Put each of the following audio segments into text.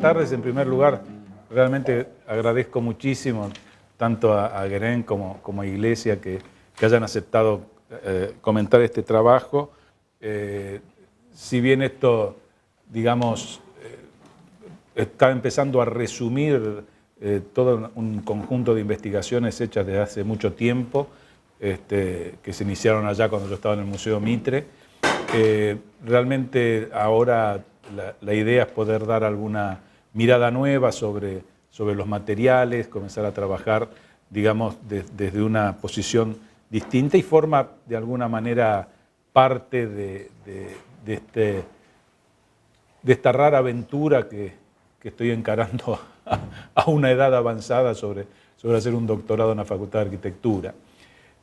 tardes. En primer lugar, realmente agradezco muchísimo tanto a Guerén como a Iglesia que hayan aceptado comentar este trabajo. Si bien esto, digamos, está empezando a resumir todo un conjunto de investigaciones hechas desde hace mucho tiempo, que se iniciaron allá cuando yo estaba en el Museo Mitre. Realmente ahora la idea es poder dar alguna mirada nueva sobre los materiales, comenzar a trabajar, digamos, desde una posición distinta y forma de alguna manera parte de esta rara aventura que estoy encarando a una edad avanzada sobre hacer un doctorado en la Facultad de Arquitectura.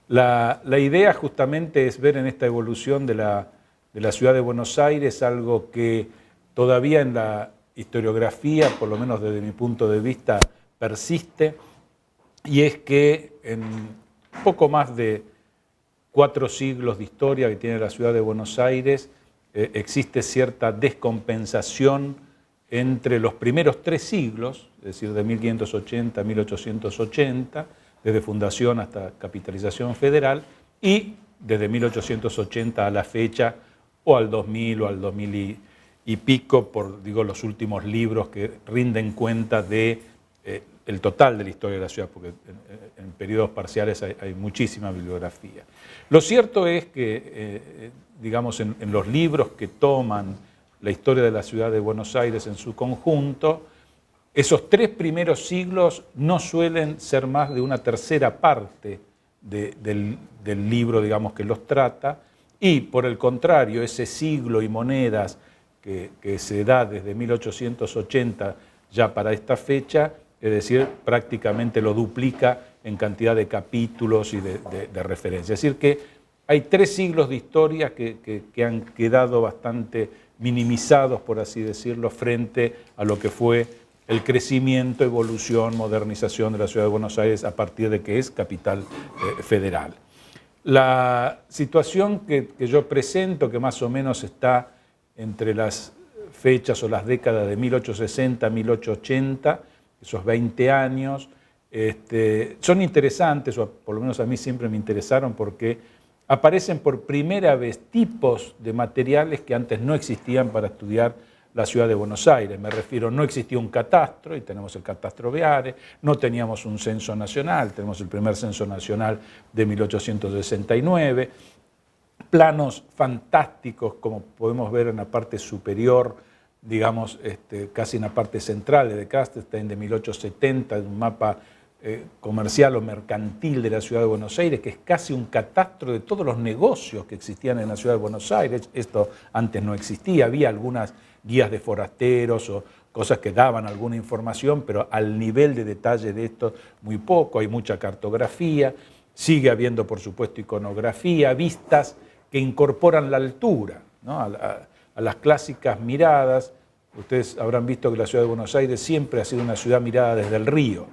La idea justamente es ver en esta evolución de la ciudad de Buenos Aires algo que todavía en la historiografía, por lo menos desde mi punto de vista, persiste, y es que en poco más de 4 siglos de historia que tiene la ciudad de Buenos Aires, existe cierta descompensación entre los primeros 3 siglos, es decir, de 1580 a 1880, desde fundación hasta capitalización federal, y desde 1880 a la fecha, o al 2000 o al 2000 y pico, por los últimos libros que rinden cuenta de el total de la historia de la ciudad, porque en periodos parciales hay muchísima bibliografía. Lo cierto es que, digamos, en los libros que toman la historia de la ciudad de Buenos Aires en su conjunto, esos 3 primeros siglos no suelen ser más de una tercera parte del libro, digamos, que los trata, y por el contrario, ese siglo y monedas que se da desde 1880 ya para esta fecha, es decir, prácticamente lo duplica en cantidad de capítulos y de referencias. Es decir, que hay 3 siglos de historia que han quedado bastante minimizados, por así decirlo, frente a lo que fue el crecimiento, evolución, modernización de la ciudad de Buenos Aires a partir de que es capital federal. La situación que yo presento, que más o menos está entre las fechas o las décadas de 1860 a 1880, esos 20 años, son interesantes, o por lo menos a mí siempre me interesaron, porque aparecen por primera vez tipos de materiales que antes no existían para estudiar la ciudad de Buenos Aires. Me refiero, no existía un catastro, y tenemos el catastro Beare, no teníamos un censo nacional, tenemos el primer censo nacional de 1869, planos fantásticos, como podemos ver en la parte superior, digamos, casi en la parte central de Kastenstein de 1870, un mapa comercial o mercantil de la ciudad de Buenos Aires, que es casi un catastro de todos los negocios que existían en la ciudad de Buenos Aires. Esto antes no existía, había algunas guías de forasteros o cosas que daban alguna información, pero al nivel de detalle de esto muy poco. Hay mucha cartografía, sigue habiendo por supuesto iconografía, vistas que incorporan la altura, ¿no? a las clásicas miradas. Ustedes habrán visto que la ciudad de Buenos Aires siempre ha sido una ciudad mirada desde el río.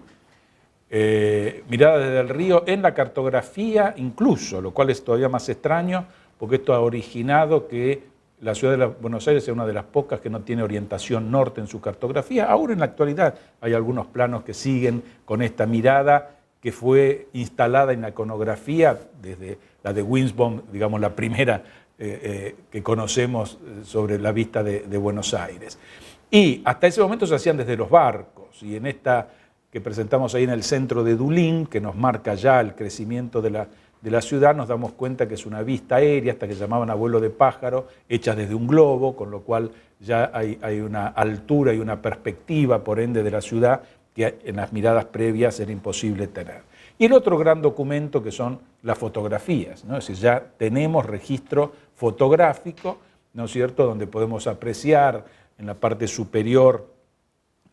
Mirada desde el río en la cartografía incluso, lo cual es todavía más extraño, porque esto ha originado que la ciudad de Buenos Aires es una de las pocas que no tiene orientación norte en su cartografía. Ahora en la actualidad hay algunos planos que siguen con esta mirada que fue instalada en la iconografía desde la de Winsbaum, digamos la primera que conocemos sobre la vista de Buenos Aires. Y hasta ese momento se hacían desde los barcos, y en esta que presentamos ahí en el centro de Dublín, que nos marca ya el crecimiento de la ciudad, nos damos cuenta que es una vista aérea, hasta que llamaban a vuelo de pájaro, hecha desde un globo, con lo cual ya hay una altura y una perspectiva, por ende, de la ciudad que en las miradas previas era imposible tener. Y el otro gran documento que son las fotografías, ¿no? Es decir, ya tenemos registro fotográfico, ¿no es cierto?, donde podemos apreciar en la parte superior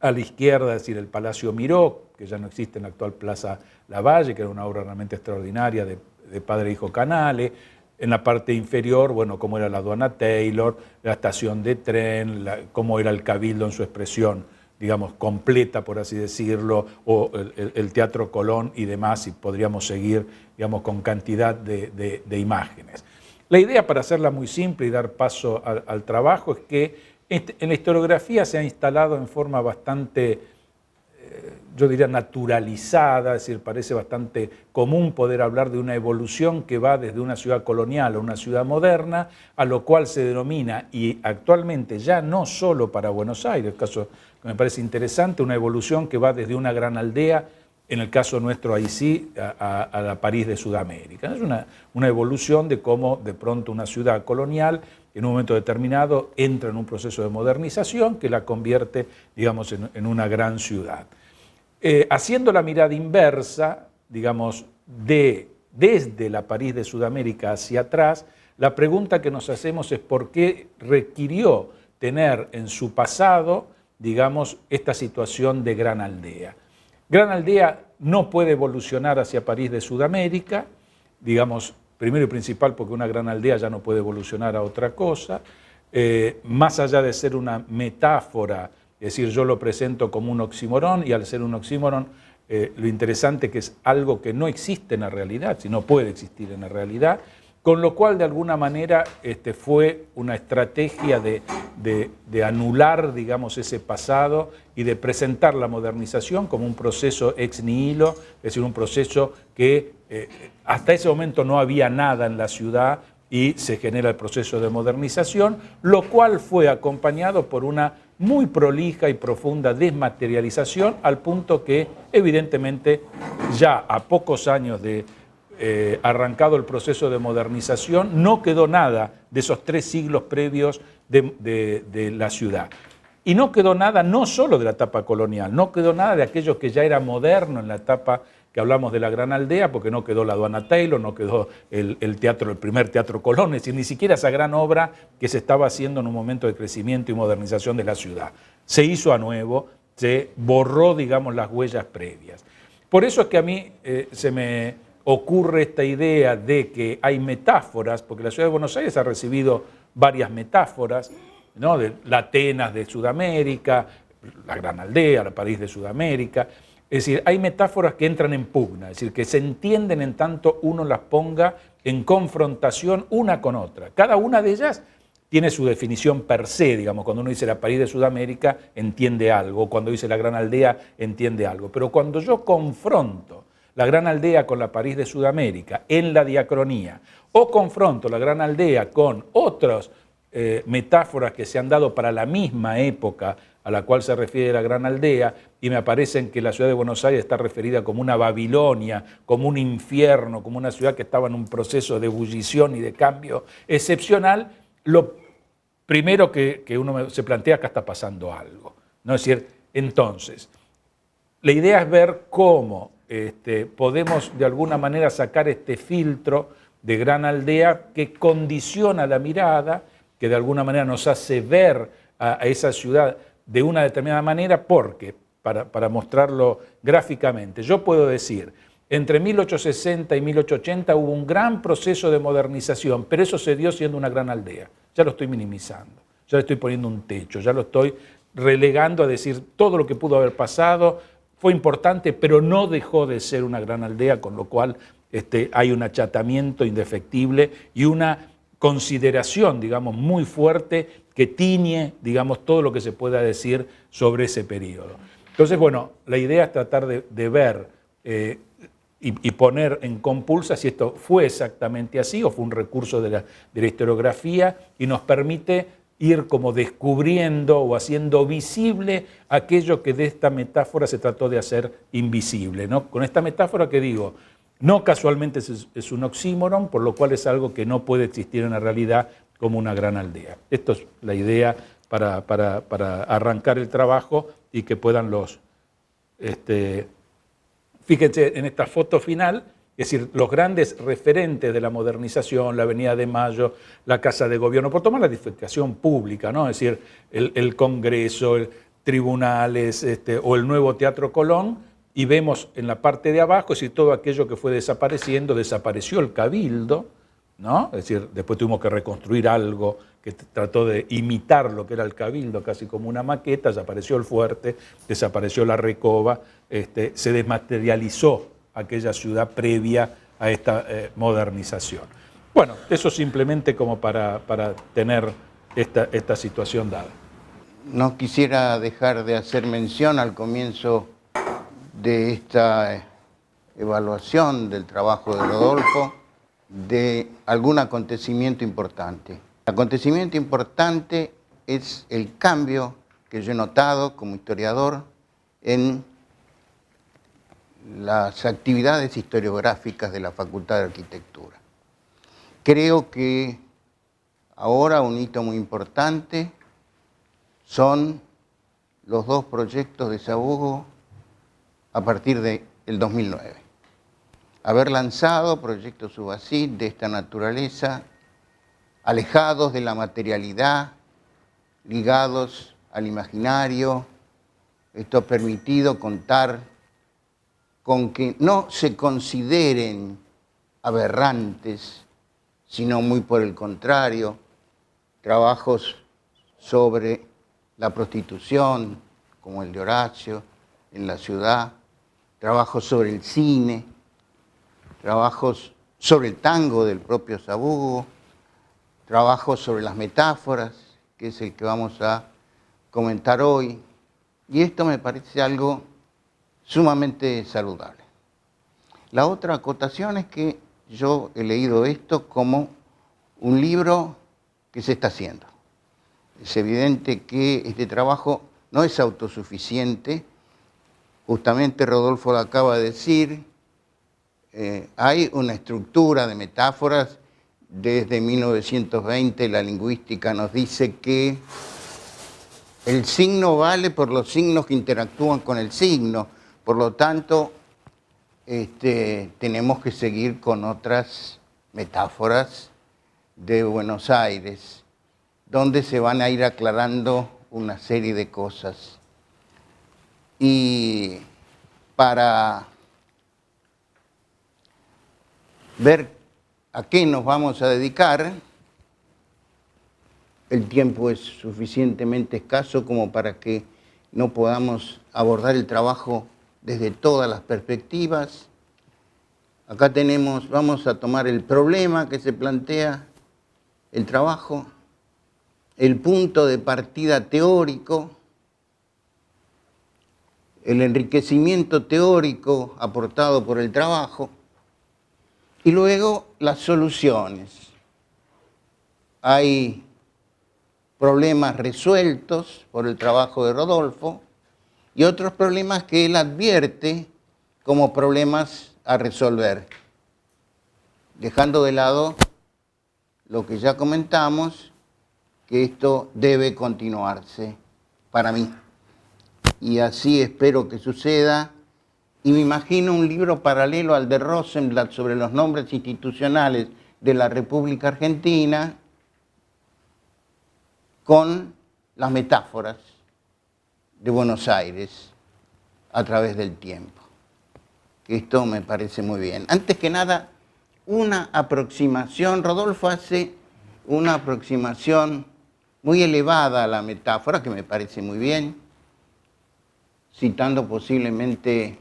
a la izquierda, es decir, el Palacio Miró, que ya no existe en la actual Plaza Lavalle, que era una obra realmente extraordinaria de padre e hijo Canale. En la parte inferior, bueno, cómo era la aduana Taylor, la estación de tren, cómo era el Cabildo en su expresión, digamos, completa, por así decirlo, o el Teatro Colón y demás, y podríamos seguir, digamos, con cantidad de imágenes. La idea, para hacerla muy simple y dar paso al trabajo, es que En la historiografía se ha instalado en forma bastante, yo diría, naturalizada, es decir, parece bastante común poder hablar de una evolución que va desde una ciudad colonial a una ciudad moderna, a lo cual se denomina, y actualmente ya no solo para Buenos Aires, caso que me parece interesante, una evolución que va desde una gran aldea, en el caso nuestro ahí sí, a la París de Sudamérica. Es una evolución de cómo de pronto una ciudad colonial en un momento determinado entra en un proceso de modernización que la convierte, digamos, en una gran ciudad. Haciendo la mirada inversa, digamos, desde la París de Sudamérica hacia atrás, la pregunta que nos hacemos es por qué requirió tener en su pasado, digamos, esta situación de gran aldea. Gran aldea no puede evolucionar hacia París de Sudamérica, digamos, primero y principal porque una gran aldea ya no puede evolucionar a otra cosa, más allá de ser una metáfora, es decir, yo lo presento como un oxímoron y al ser un oxímoron, lo interesante que es algo que no existe en la realidad, si no puede existir en la realidad, con lo cual de alguna manera fue una estrategia de anular, digamos, ese pasado y de presentar la modernización como un proceso ex nihilo, es decir, un proceso que hasta ese momento no había nada en la ciudad y se genera el proceso de modernización, lo cual fue acompañado por una muy prolija y profunda desmaterialización, al punto que evidentemente ya a pocos años de arrancado el proceso de modernización, no quedó nada de esos 3 siglos previos de la ciudad. Y no quedó nada no solo de la etapa colonial, no quedó nada de aquello que ya era moderno en la etapa que hablamos de la Gran Aldea, porque no quedó la Aduana Taylor, no quedó el primer Teatro Colón, es decir, ni siquiera esa gran obra que se estaba haciendo en un momento de crecimiento y modernización de la ciudad. Se hizo a nuevo, se borró, digamos, las huellas previas. Por eso es que a mí se me ocurre esta idea de que hay metáforas, porque la ciudad de Buenos Aires ha recibido varias metáforas, ¿no? De la Atenas de Sudamérica, la Gran Aldea, la París de Sudamérica. Es decir, hay metáforas que entran en pugna, es decir, que se entienden en tanto uno las ponga en confrontación una con otra. Cada una de ellas tiene su definición per se, digamos, cuando uno dice la París de Sudamérica entiende algo, cuando dice la Gran Aldea entiende algo, pero cuando yo confronto la Gran Aldea con la París de Sudamérica en la diacronía, o confronto la Gran Aldea con otras metáforas que se han dado para la misma época a la cual se refiere la Gran Aldea, y me aparecen que la ciudad de Buenos Aires está referida como una Babilonia, como un infierno, como una ciudad que estaba en un proceso de ebullición y de cambio excepcional, lo primero que uno se plantea, acá está pasando algo, ¿no? Es decir, entonces, la idea es ver cómo podemos de alguna manera sacar este filtro de Gran Aldea que condiciona la mirada, que de alguna manera nos hace ver a esa ciudad de una determinada manera, porque, para mostrarlo gráficamente, yo puedo decir, entre 1860 y 1880 hubo un gran proceso de modernización, pero eso se dio siendo una gran aldea. Ya lo estoy minimizando, ya le estoy poniendo un techo, ya lo estoy relegando a decir todo lo que pudo haber pasado, fue importante, pero no dejó de ser una gran aldea, con lo cual hay un achatamiento indefectible y una consideración, digamos, muy fuerte que tiñe, digamos, todo lo que se pueda decir sobre ese periodo. Entonces, bueno, la idea es tratar de ver y poner en compulsa si esto fue exactamente así o fue un recurso de la historiografía y nos permite ir como descubriendo o haciendo visible aquello que de esta metáfora se trató de hacer invisible, ¿no? Con esta metáfora que digo, no casualmente es un oxímoron, por lo cual es algo que no puede existir en la realidad como una gran aldea. Esto es la idea para arrancar el trabajo y que puedan los... fíjense en esta foto final, es decir, los grandes referentes de la modernización, la Avenida de Mayo, la Casa de Gobierno, por tomar la edificación pública, ¿no? Es decir, el Congreso, tribunales o el nuevo Teatro Colón, y vemos en la parte de abajo, es decir, todo aquello que fue desapareciendo, desapareció el Cabildo, ¿no? Es decir, después tuvimos que reconstruir algo que trató de imitar lo que era el Cabildo, casi como una maqueta, desapareció el fuerte, desapareció la Recoba, se desmaterializó aquella ciudad previa a esta modernización. Bueno, eso simplemente como para tener esta situación dada. No quisiera dejar de hacer mención al comienzo de esta evaluación del trabajo de Rodolfo de algún acontecimiento importante. El acontecimiento importante es el cambio que yo he notado como historiador en las actividades historiográficas de la Facultad de Arquitectura. Creo que ahora un hito muy importante son los dos proyectos de Sabugo a partir del 2009. Haber lanzado proyectos Subasít de esta naturaleza, alejados de la materialidad, ligados al imaginario. Esto ha permitido contar con que no se consideren aberrantes, sino muy por el contrario, trabajos sobre la prostitución, como el de Horacio, en la ciudad, trabajos sobre el cine, trabajos sobre el tango del propio Sabugo, trabajos sobre las metáforas, que es el que vamos a comentar hoy. Y esto me parece algo sumamente saludable. La otra acotación es que yo he leído esto como un libro que se está haciendo. Es evidente que este trabajo no es autosuficiente. Justamente Rodolfo lo acaba de decir, hay una estructura de metáforas. Desde 1920 la lingüística nos dice que el signo vale por los signos que interactúan con el signo. Por lo tanto, tenemos que seguir con otras metáforas de Buenos Aires, donde se van a ir aclarando una serie de cosas. Y para ver a qué nos vamos a dedicar, el tiempo es suficientemente escaso como para que no podamos abordar el trabajo desde todas las perspectivas. Acá vamos a tomar el problema que se plantea el trabajo, el punto de partida teórico, el enriquecimiento teórico aportado por el trabajo y luego las soluciones. Hay problemas resueltos por el trabajo de Rodolfo y otros problemas que él advierte como problemas a resolver, dejando de lado lo que ya comentamos, que esto debe continuarse para mí. Y así espero que suceda. Y me imagino un libro paralelo al de Rosenblatt sobre los nombres institucionales de la República Argentina con las metáforas de Buenos Aires a través del tiempo. Esto me parece muy bien. Antes que nada, una aproximación. Rodolfo hace una aproximación muy elevada a la metáfora, que me parece muy bien, citando posiblemente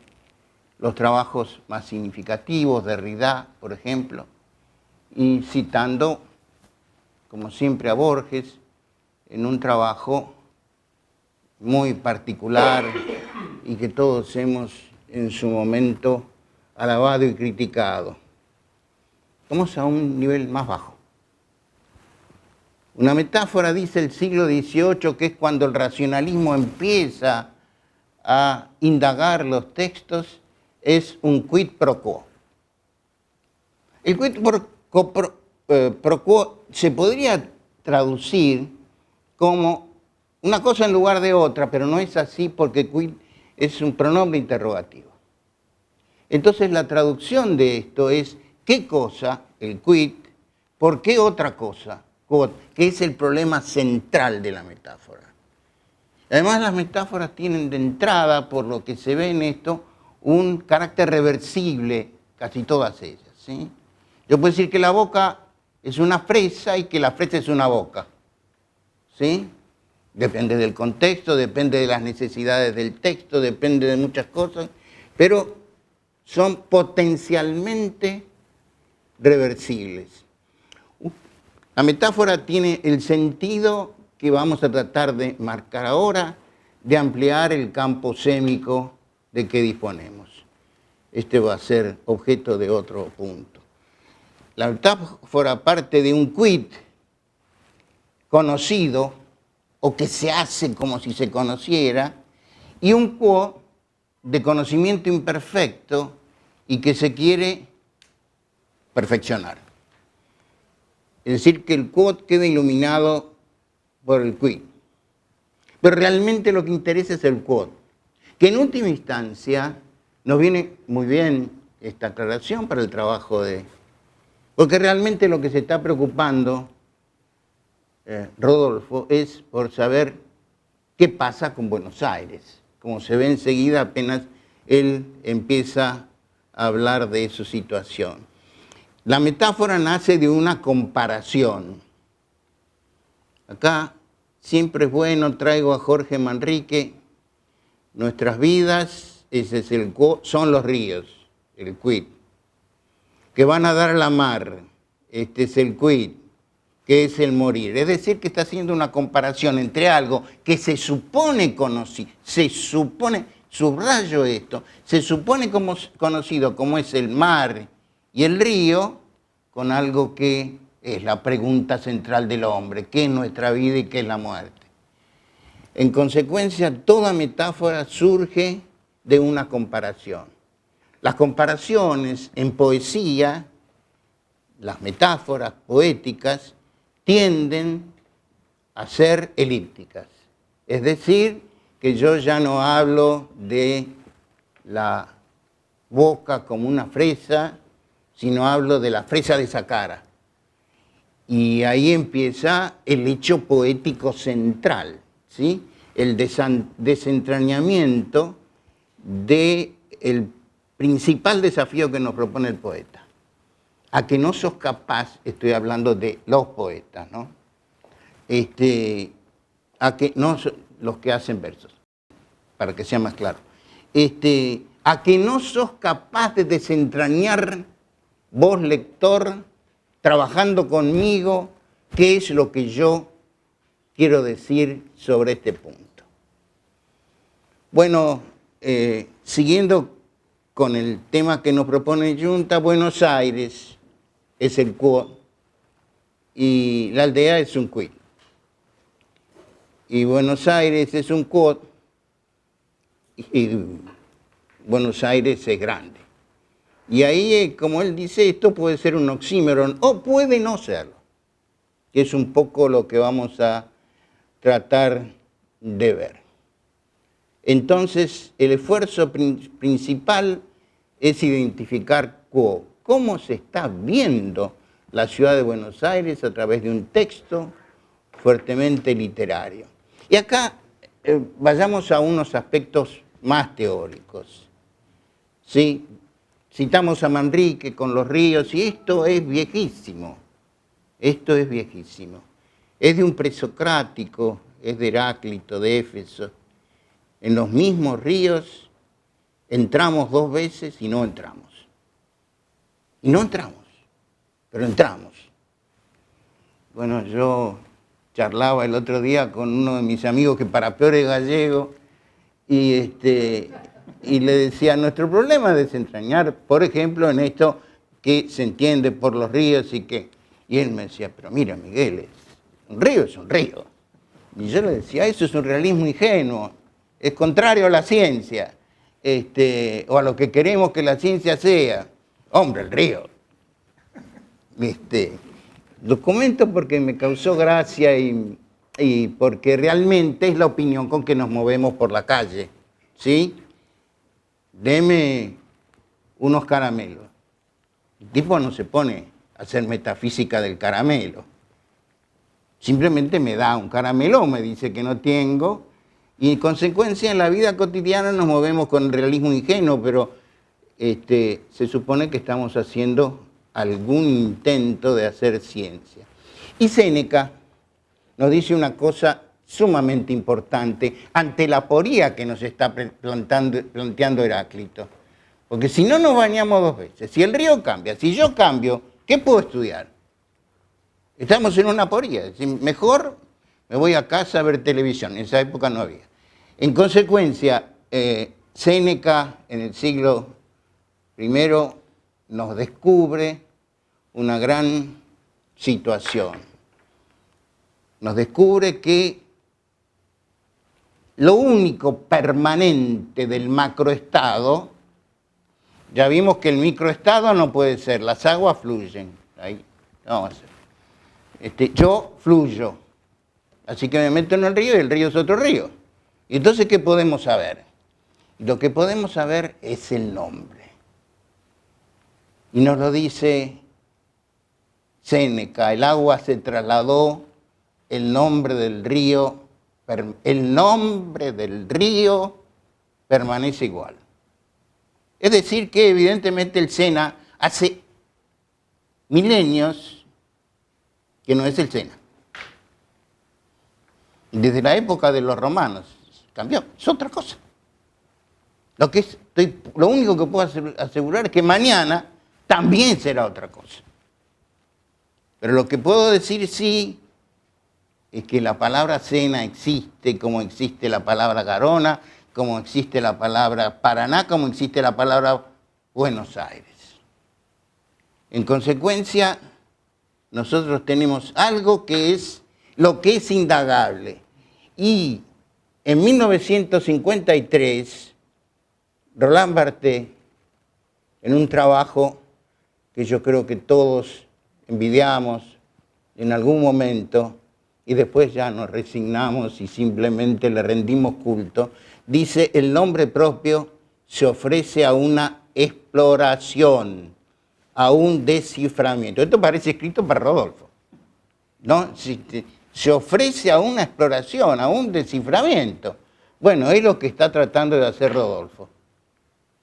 los trabajos más significativos, de Derrida, por ejemplo, y citando, como siempre, a Borges, en un trabajo muy particular y que todos hemos en su momento alabado y criticado. Vamos a un nivel más bajo. Una metáfora, dice el siglo XVIII, que es cuando el racionalismo empieza a indagar los textos, es un quid pro quo. El quid pro quo se podría traducir como una cosa en lugar de otra, pero no es así porque quid es un pronombre interrogativo. Entonces la traducción de esto es ¿qué cosa? El quid, ¿por qué otra cosa? Quod, que es el problema central de la metáfora. Además las metáforas tienen de entrada, por lo que se ve en esto, un carácter reversible, casi todas ellas, ¿sí? Yo puedo decir que la boca es una fresa y que la fresa es una boca, ¿sí? Depende del contexto, depende de las necesidades del texto, depende de muchas cosas, pero son potencialmente reversibles. La metáfora tiene el sentido que vamos a tratar de marcar ahora, de ampliar el campo sémico de que disponemos. Este va a ser objeto de otro punto. La metáfora parte de un quid conocido, o que se hace como si se conociera, y un quo de conocimiento imperfecto y que se quiere perfeccionar. Es decir, que el quod quede iluminado por el quid. Pero realmente lo que interesa es el quod, que en última instancia nos viene muy bien esta aclaración para el trabajo de... Porque realmente lo que se está preocupando Rodolfo es por saber qué pasa con Buenos Aires. Como se ve enseguida apenas él empieza a hablar de su situación. La metáfora nace de una comparación. Acá siempre es bueno, traigo a Jorge Manrique, nuestras vidas, ese es son los ríos, el quid, que van a dar a la mar, este es el quid, que es el morir. Es decir, que está haciendo una comparación entre algo que se supone conocido, subrayo esto, se supone conocido como es el mar y el río, con algo que es la pregunta central del hombre, ¿qué es nuestra vida y qué es la muerte? En consecuencia, toda metáfora surge de una comparación. Las comparaciones en poesía, las metáforas poéticas, tienden a ser elípticas. Es decir, que yo ya no hablo de la boca como una fresa, sino hablo de la fresa de Saqqara. Y ahí empieza el hecho poético central, ¿sí? El desentrañamiento del principal desafío que nos propone el poeta. A que no sos capaz, estoy hablando de los poetas, ¿no? A que no los que hacen versos, para que sea más claro. A que no sos capaz de desentrañar, vos lector, trabajando conmigo, qué es lo que yo quiero decir sobre este punto. Bueno, siguiendo con el tema que nos propone Junta, Buenos Aires es el quo y la aldea es un quid. Y Buenos Aires es un quod y Buenos Aires es grande. Y ahí, como él dice, esto puede ser un oxímoron o puede no serlo, que es un poco lo que vamos a tratar de ver. Entonces, el esfuerzo principal es identificar cómo se está viendo la ciudad de Buenos Aires a través de un texto fuertemente literario. Y acá vayamos a unos aspectos más teóricos. ¿Sí? Citamos a Manrique con los ríos y esto es viejísimo. Esto es viejísimo. Es de un presocrático, es de Heráclito, de Éfeso. En los mismos ríos entramos 2 veces y no entramos. Y no entramos, pero entramos. Bueno, yo charlaba el otro día con uno de mis amigos que para peor es gallego y le decía, nuestro problema es desentrañar, por ejemplo, en esto que se entiende por los ríos y que... Y él me decía, pero mira, Miguel, un río es un río. Y yo le decía, eso es un realismo ingenuo, es contrario a la ciencia, o a lo que queremos que la ciencia sea. Hombre, el río. Lo comento porque me causó gracia y porque realmente es la opinión con que nos movemos por la calle, ¿sí? Deme unos caramelos. El tipo no se pone a hacer metafísica del caramelo. Simplemente me da un caramelo, me dice que no tengo, y en consecuencia en la vida cotidiana nos movemos con el realismo ingenuo, pero se supone que estamos haciendo algún intento de hacer ciencia. Y Séneca nos dice una cosa sumamente importante ante la aporía que nos está planteando Heráclito. Porque si no nos bañamos 2 veces, si el río cambia, si yo cambio, ¿qué puedo estudiar? Estamos en una aporía. Es decir, mejor me voy a casa a ver televisión. En esa época no había. En consecuencia, Séneca en el siglo I nos descubre una gran situación. Nos descubre que lo único permanente del macroestado, ya vimos que el microestado no puede ser, las aguas fluyen. Ahí, vamos a hacer. Yo fluyo, así que me meto en el río y el río es otro río. Y entonces, ¿qué podemos saber? Lo que podemos saber es el nombre. Y nos lo dice Séneca, el agua se trasladó, el nombre del río permanece igual. Es decir que evidentemente el Sena hace milenios que no es el Sena. Desde la época de los romanos cambió, es otra cosa. Lo único que puedo asegurar es que mañana también será otra cosa. Pero lo que puedo decir sí es que la palabra Sena existe como existe la palabra Garona, como existe la palabra Paraná, como existe la palabra Buenos Aires. En consecuencia, nosotros tenemos algo que es lo que es indagable. Y en 1953, Roland Barthes, en un trabajo que yo creo que todos envidiamos en algún momento, y después ya nos resignamos y simplemente le rendimos culto, dice: el nombre propio se ofrece a una exploración, a un desciframiento. Esto parece escrito para Rodolfo, ¿no? Se ofrece a una exploración, a un desciframiento. Bueno, es lo que está tratando de hacer Rodolfo,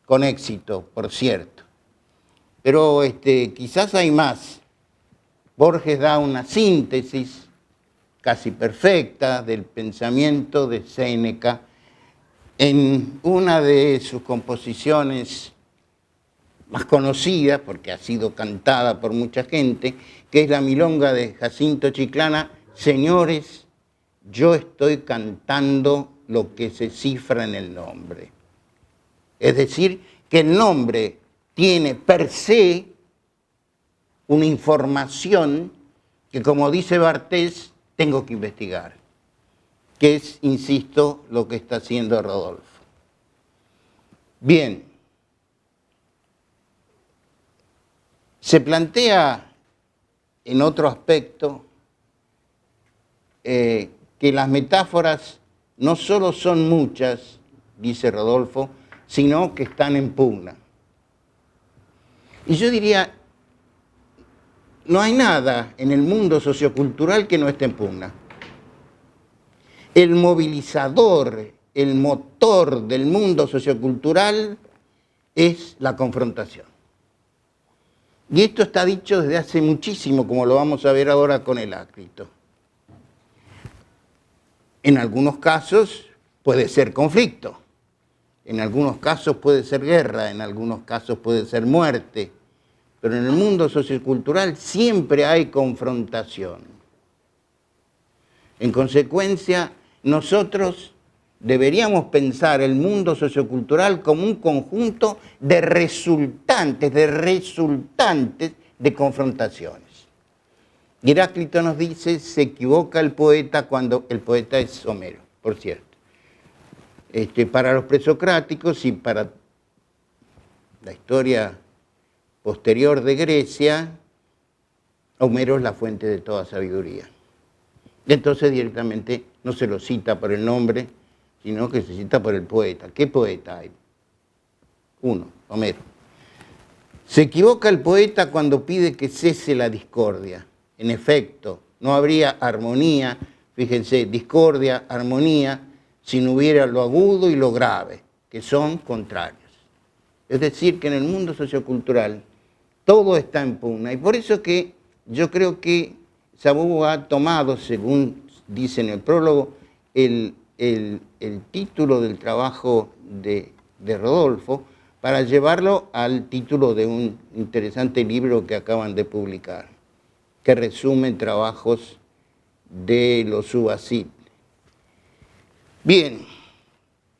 con éxito, por cierto. Pero quizás hay más. Borges da una síntesis casi perfecta del pensamiento de Séneca en una de sus composiciones más conocida, porque ha sido cantada por mucha gente, que es la milonga de Jacinto Chiclana: señores, yo estoy cantando lo que se cifra en el nombre. Es decir, que el nombre tiene per se una información que, como dice Barthes, tengo que investigar, que es, insisto, lo que está haciendo Rodolfo. Bien. Se plantea en otro aspecto que las metáforas no solo son muchas, dice Rodolfo, sino que están en pugna. Y yo diría, no hay nada en el mundo sociocultural que no esté en pugna. El movilizador, el motor del mundo sociocultural es la confrontación. Y esto está dicho desde hace muchísimo, como lo vamos a ver ahora con Heráclito. En algunos casos puede ser conflicto, en algunos casos puede ser guerra, en algunos casos puede ser muerte, pero en el mundo sociocultural siempre hay confrontación. En consecuencia, nosotros deberíamos pensar el mundo sociocultural como un conjunto de resultantes de confrontaciones. Y Heráclito nos dice: se equivoca el poeta cuando... El poeta es Homero, por cierto. Para los presocráticos y para la historia posterior de Grecia, Homero es la fuente de toda sabiduría. Y entonces directamente no se lo cita por el nombre, sino que se cita por el poeta. ¿Qué poeta hay? Uno, Homero. Se equivoca el poeta cuando pide que cese la discordia. En efecto, no habría armonía, fíjense, discordia, armonía, si no hubiera lo agudo y lo grave, que son contrarios. Es decir, que en el mundo sociocultural todo está en pugna. Y por eso que yo creo que Sabogo ha tomado, según dice en el prólogo, el título del trabajo de Rodolfo para llevarlo al título de un interesante libro que acaban de publicar, que resume trabajos de los UASIT. Bien,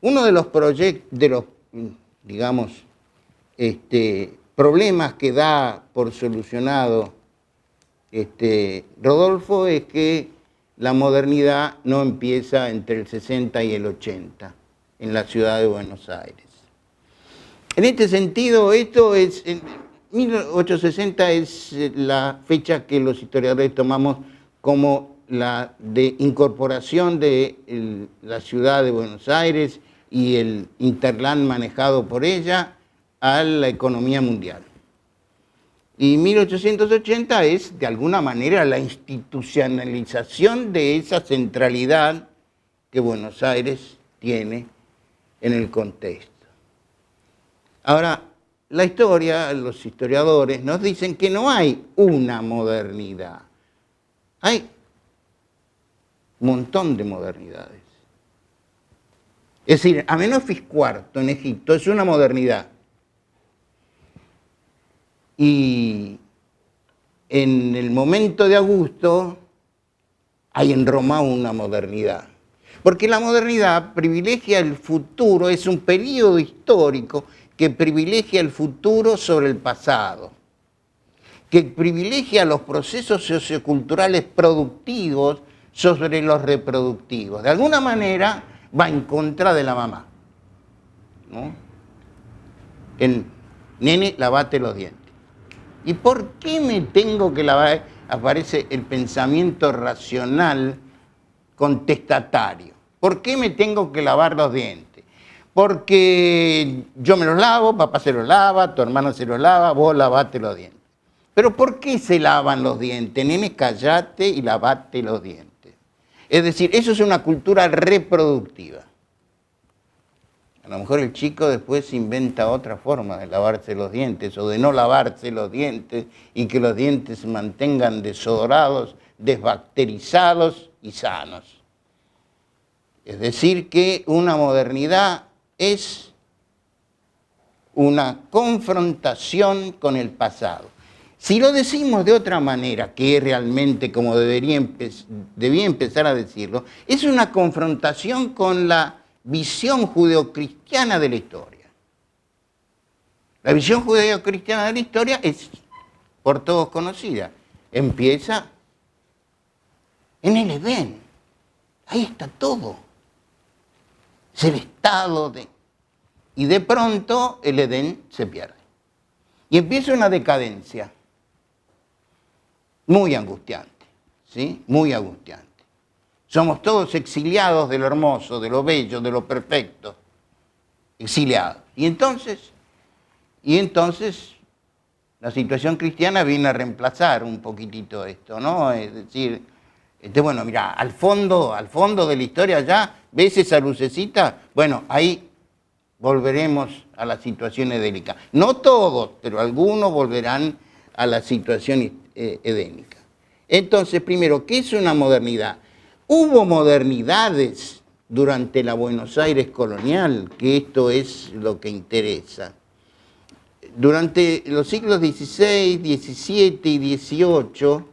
uno de los digamos, problemas que da por solucionado Rodolfo es que la modernidad no empieza entre el 60 y el 80 en la ciudad de Buenos Aires. En este sentido, 1860 es la fecha que los historiadores tomamos como la de incorporación de la ciudad de Buenos Aires y el Interland manejado por ella a la economía mundial. Y 1880 es, de alguna manera, la institucionalización de esa centralidad que Buenos Aires tiene en el contexto. Ahora, la historia, los historiadores nos dicen que no hay una modernidad. Hay un montón de modernidades. Es decir, Amenofis IV en Egipto es una modernidad. Y en el momento de Augusto hay en Roma una modernidad. Porque la modernidad privilegia el futuro, es un periodo histórico que privilegia el futuro sobre el pasado, que privilegia los procesos socioculturales productivos sobre los reproductivos. De alguna manera va en contra de la mamá, ¿no? El nene, lavate los dientes. ¿Y por qué me tengo que lavar? Aparece el pensamiento racional contestatario. ¿Por qué me tengo que lavar los dientes? Porque yo me los lavo, papá se los lava, tu hermano se los lava, vos lavate los dientes. ¿Pero por qué se lavan los dientes? Nene, callate y lavate los dientes. Es decir, eso es una cultura reproductiva. A lo mejor el chico después inventa otra forma de lavarse los dientes o de no lavarse los dientes y que los dientes se mantengan desodorados, desbacterizados y sanos. Es decir, que una modernidad es una confrontación con el pasado. Si lo decimos de otra manera, que es realmente como debía empezar a decirlo, es una confrontación con la visión judeocristiana de la historia. La visión judeocristiana de la historia es por todos conocida. Empieza en el Edén. Ahí está todo. Es el estado de... Y de pronto el Edén se pierde. Y empieza una decadencia muy angustiante, ¿sí? Muy angustiante. Somos todos exiliados de lo hermoso, de lo bello, de lo perfecto. Exiliados. Y entonces la situación cristiana viene a reemplazar un poquitito esto, ¿no? Es decir, bueno, mira, al fondo de la historia ya, ¿ves esa lucecita? Bueno, ahí volveremos a la situación edénica. No todos, pero algunos volverán a la situación edénica. Entonces, primero, ¿qué es una modernidad? Hubo modernidades durante la Buenos Aires colonial, que esto es lo que interesa. Durante los siglos XVI, XVII y XVIII,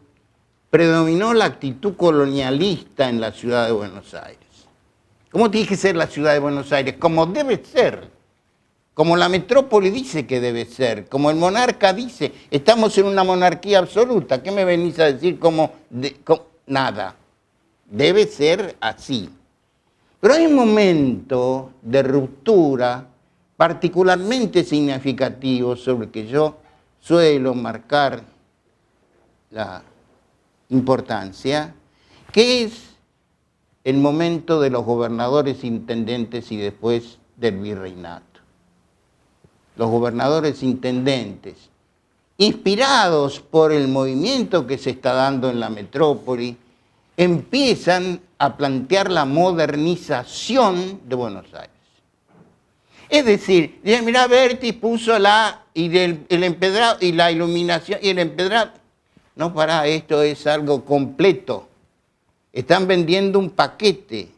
predominó la actitud colonialista en la ciudad de Buenos Aires. ¿Cómo tiene que ser la ciudad de Buenos Aires? Como debe ser. Como la metrópoli dice que debe ser, como el monarca dice, estamos en una monarquía absoluta, ¿qué me venís a decir nada? Debe ser así. Pero hay un momento de ruptura particularmente significativo sobre el que yo suelo marcar la importancia, que es el momento de los gobernadores, intendentes y después del virreinato. Los gobernadores intendentes, inspirados por el movimiento que se está dando en la metrópoli, empiezan a plantear la modernización de Buenos Aires. Es decir, mirá, Berti puso el empedrado y la iluminación y el empedrado. No, pará, esto es algo completo. Están vendiendo un paquete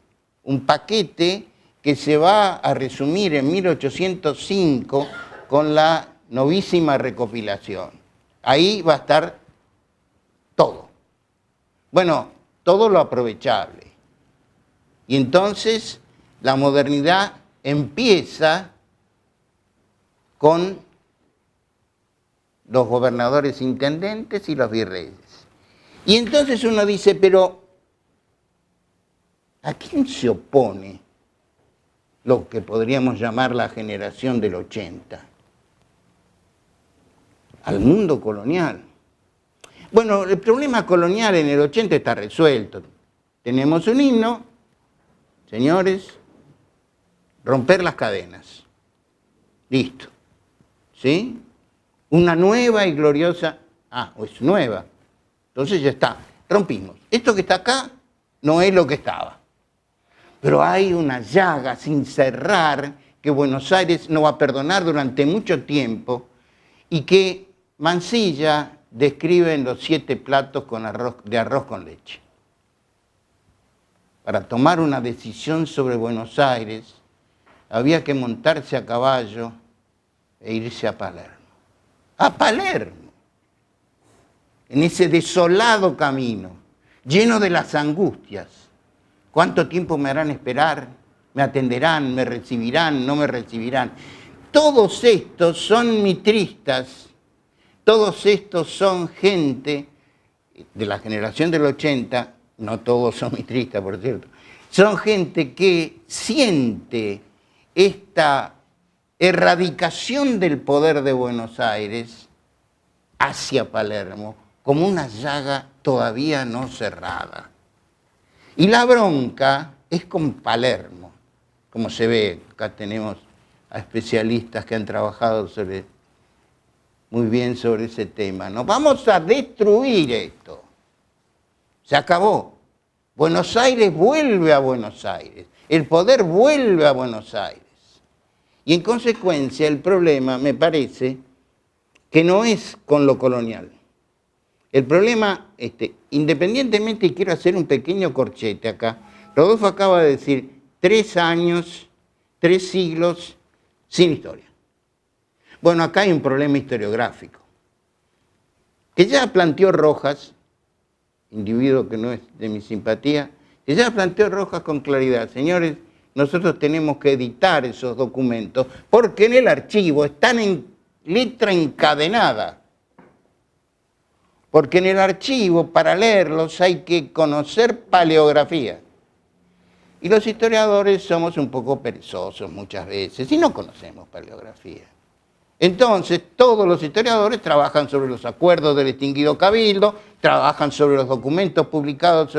que se va a resumir en 1805 con la novísima recopilación. Ahí va a estar todo. Bueno, todo lo aprovechable. Y entonces la modernidad empieza con los gobernadores intendentes y los virreyes. Y entonces uno dice, pero ¿a quién se opone lo que podríamos llamar la generación del 80? Al mundo colonial. Bueno, el problema colonial en el 80 está resuelto. Tenemos un himno, señores, romper las cadenas. Listo. ¿Sí? Una nueva y gloriosa... es nueva. Entonces ya está. Rompimos. Esto que está acá no es lo que estaba. Pero hay una llaga sin cerrar que Buenos Aires no va a perdonar durante mucho tiempo y que Mansilla describe en los 7 platos de arroz con leche. Para tomar una decisión sobre Buenos Aires había que montarse a caballo e irse a Palermo. ¡A Palermo! En ese desolado camino, lleno de las angustias. ¿Cuánto tiempo me harán esperar? ¿Me atenderán? ¿Me recibirán? ¿No me recibirán? Todos estos son mitristas, todos estos son gente de la generación del 80, no todos son mitristas, por cierto, son gente que siente esta erradicación del poder de Buenos Aires hacia Palermo como una llaga todavía no cerrada. Y la bronca es con Palermo, como se ve. Acá tenemos a especialistas que han trabajado muy bien sobre ese tema. Nos vamos a destruir esto. Se acabó. Buenos Aires vuelve a Buenos Aires. El poder vuelve a Buenos Aires. Y en consecuencia el problema, me parece, que no es con lo colonial. El problema, independientemente, y quiero hacer un pequeño corchete acá, Rodolfo acaba de decir 3 años, 3 siglos sin historia. Bueno, acá hay un problema historiográfico, que ya planteó Rojas, individuo que no es de mi simpatía, que ya planteó Rojas con claridad. Señores, nosotros tenemos que editar esos documentos porque en el archivo están en letra encadenada. Porque en el archivo, para leerlos, hay que conocer paleografía. Y los historiadores somos un poco perezosos muchas veces y no conocemos paleografía. Entonces, todos los historiadores trabajan sobre los acuerdos del extinguido Cabildo, trabajan sobre los documentos publicados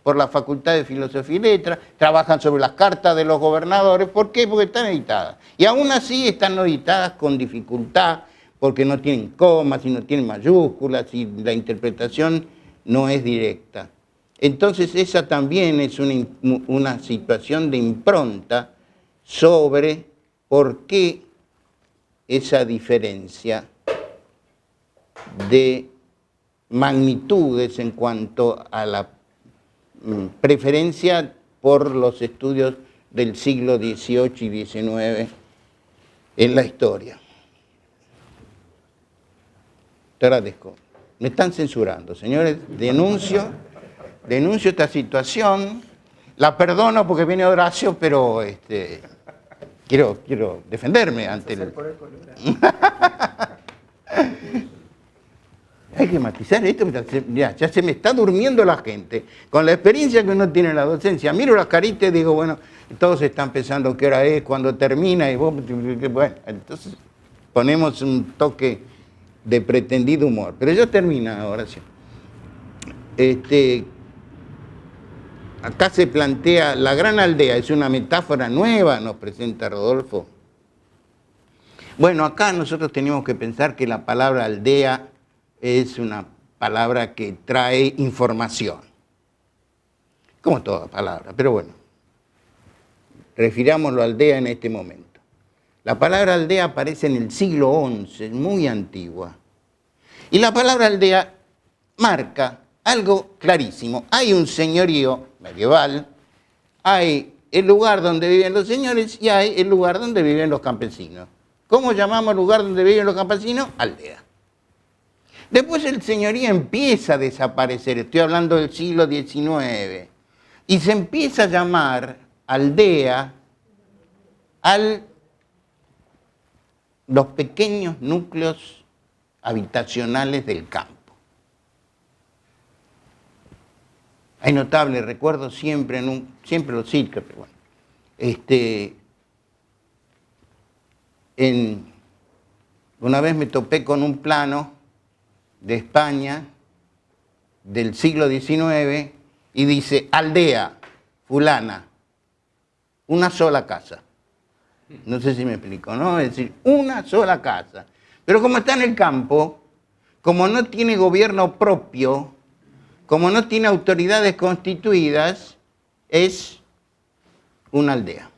por la Facultad de Filosofía y Letras, trabajan sobre las cartas de los gobernadores. ¿Por qué? Porque están editadas. Y aún así están editadas con dificultad, porque no tienen comas, y no tienen mayúsculas, y la interpretación no es directa. Entonces esa también es una situación de impronta sobre por qué esa diferencia de magnitudes en cuanto a la preferencia por los estudios del siglo XVIII y XIX en la historia. Te agradezco. Me están censurando, señores. Denuncio esta situación. La perdono porque viene Horacio, pero quiero defenderme ante el... Hay que matizar esto. Ya se me está durmiendo la gente. Con la experiencia que uno tiene en la docencia, miro las caritas y digo, bueno, todos están pensando qué hora es, cuándo termina, y vos, bueno, entonces ponemos un toque de pretendido humor. Pero ya termina, Horacio. Acá se plantea, la gran aldea es una metáfora nueva, nos presenta Rodolfo. Bueno, acá nosotros tenemos que pensar que la palabra aldea es una palabra que trae información. Como toda palabra, pero bueno. Refirámoslo a aldea en este momento. La palabra aldea aparece en el siglo XI, es muy antigua. Y la palabra aldea marca algo clarísimo. Hay un señorío medieval, hay el lugar donde viven los señores y hay el lugar donde viven los campesinos. ¿Cómo llamamos el lugar donde viven los campesinos? Aldea. Después el señorío empieza a desaparecer, estoy hablando del siglo XIX, y se empieza a llamar aldea a los pequeños núcleos habitacionales del campo. Hay notable, recuerdo siempre, siempre lo cito, pero bueno, una vez me topé con un plano de España del siglo XIX y dice, aldea fulana, una sola casa. No sé si me explico, ¿no? Es decir, una sola casa. Pero como está en el campo, como no tiene gobierno propio, como no tiene autoridades constituidas, es una aldea.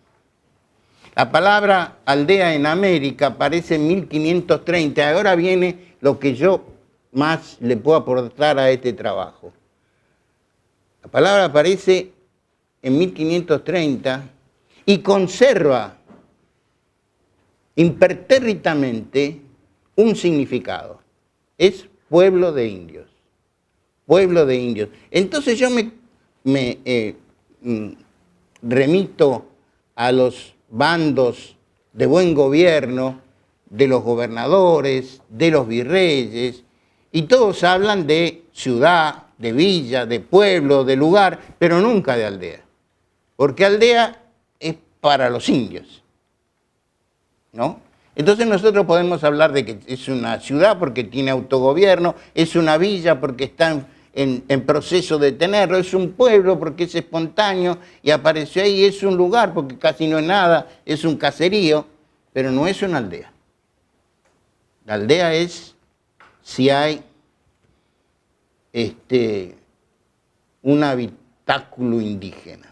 La palabra aldea en América aparece en 1530. Ahora viene lo que yo más le puedo aportar a este trabajo. La palabra aparece en 1530 y conserva impertérritamente un significado. Es pueblo de indios. Pueblo de indios. Entonces yo me remito a los bandos de buen gobierno, de los gobernadores, de los virreyes, y todos hablan de ciudad, de villa, de pueblo, de lugar, pero nunca de aldea. Porque aldea es para los indios, ¿no? Entonces nosotros podemos hablar de que es una ciudad porque tiene autogobierno, es una villa porque está en proceso de tenerlo, es un pueblo porque es espontáneo y apareció ahí, es un lugar porque casi no es nada, es un caserío, pero no es una aldea. La aldea es si hay un habitáculo indígena.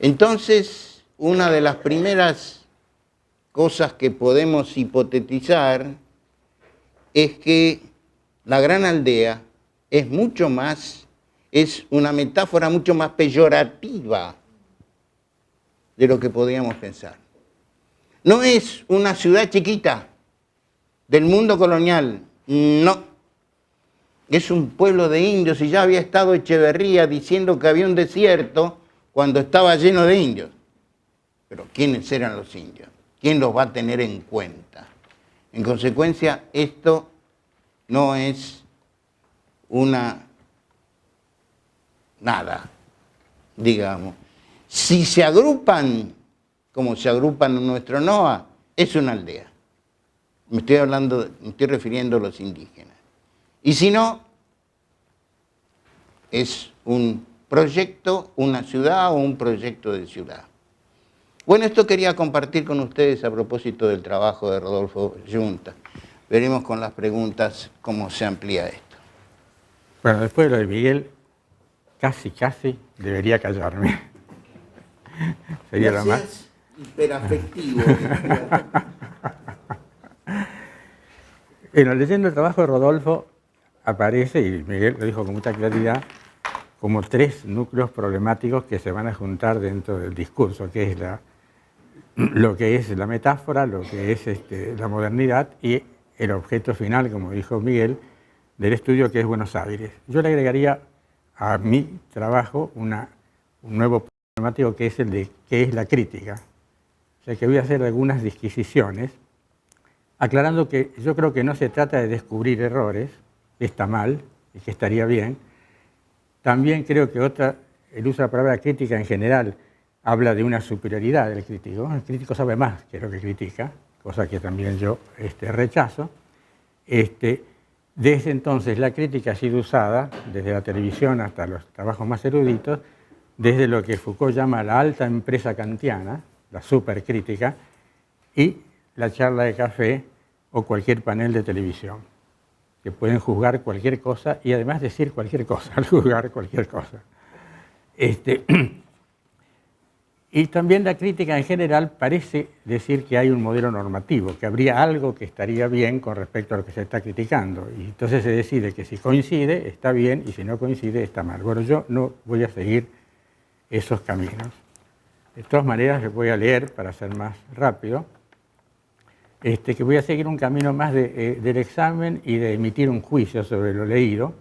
Entonces, una de las primeras cosas que podemos hipotetizar es que la gran aldea es mucho más, es una metáfora mucho más peyorativa de lo que podríamos pensar. No es una ciudad chiquita del mundo colonial, no. Es un pueblo de indios y ya había estado Echeverría diciendo que había un desierto cuando estaba lleno de indios. Pero ¿quiénes eran los indios? ¿Quién los va a tener en cuenta? En consecuencia, esto no es nada, digamos. Si se agrupan, como se agrupan en nuestro NOA, es una aldea. Me estoy refiriendo a los indígenas. Y si no, es un proyecto, una ciudad o un proyecto de ciudad. Bueno, esto quería compartir con ustedes a propósito del trabajo de Rodolfo Yunta. Veremos con las preguntas cómo se amplía esto. Bueno, después de lo de Miguel, casi debería callarme. Sería lo más hiperafectivo. Bueno, leyendo el trabajo de Rodolfo, aparece, y Miguel lo dijo con mucha claridad, como tres núcleos problemáticos que se van a juntar dentro del discurso, que es lo que es la metáfora, lo que es la modernidad y el objeto final, como dijo Miguel, del estudio que es Buenos Aires. Yo le agregaría a mi trabajo un nuevo problemático que es el de qué es la crítica. O sea que voy a hacer algunas disquisiciones, aclarando que yo creo que no se trata de descubrir errores, que está mal y que estaría bien. También creo que el uso de la palabra crítica en general habla de una superioridad del crítico. El crítico sabe más que lo que critica, cosa que también yo rechazo. Desde entonces la crítica ha sido usada, desde la televisión hasta los trabajos más eruditos, desde lo que Foucault llama la alta empresa kantiana, la supercrítica, y la charla de café o cualquier panel de televisión, que pueden juzgar cualquier cosa y además decir cualquier cosa, al juzgar cualquier cosa. Y también la crítica en general parece decir que hay un modelo normativo, que habría algo que estaría bien con respecto a lo que se está criticando. Y entonces se decide que si coincide está bien y si no coincide está mal. Bueno, yo no voy a seguir esos caminos. De todas maneras, les voy a leer para ser más rápido. que voy a seguir un camino más del examen y de emitir un juicio sobre lo leído,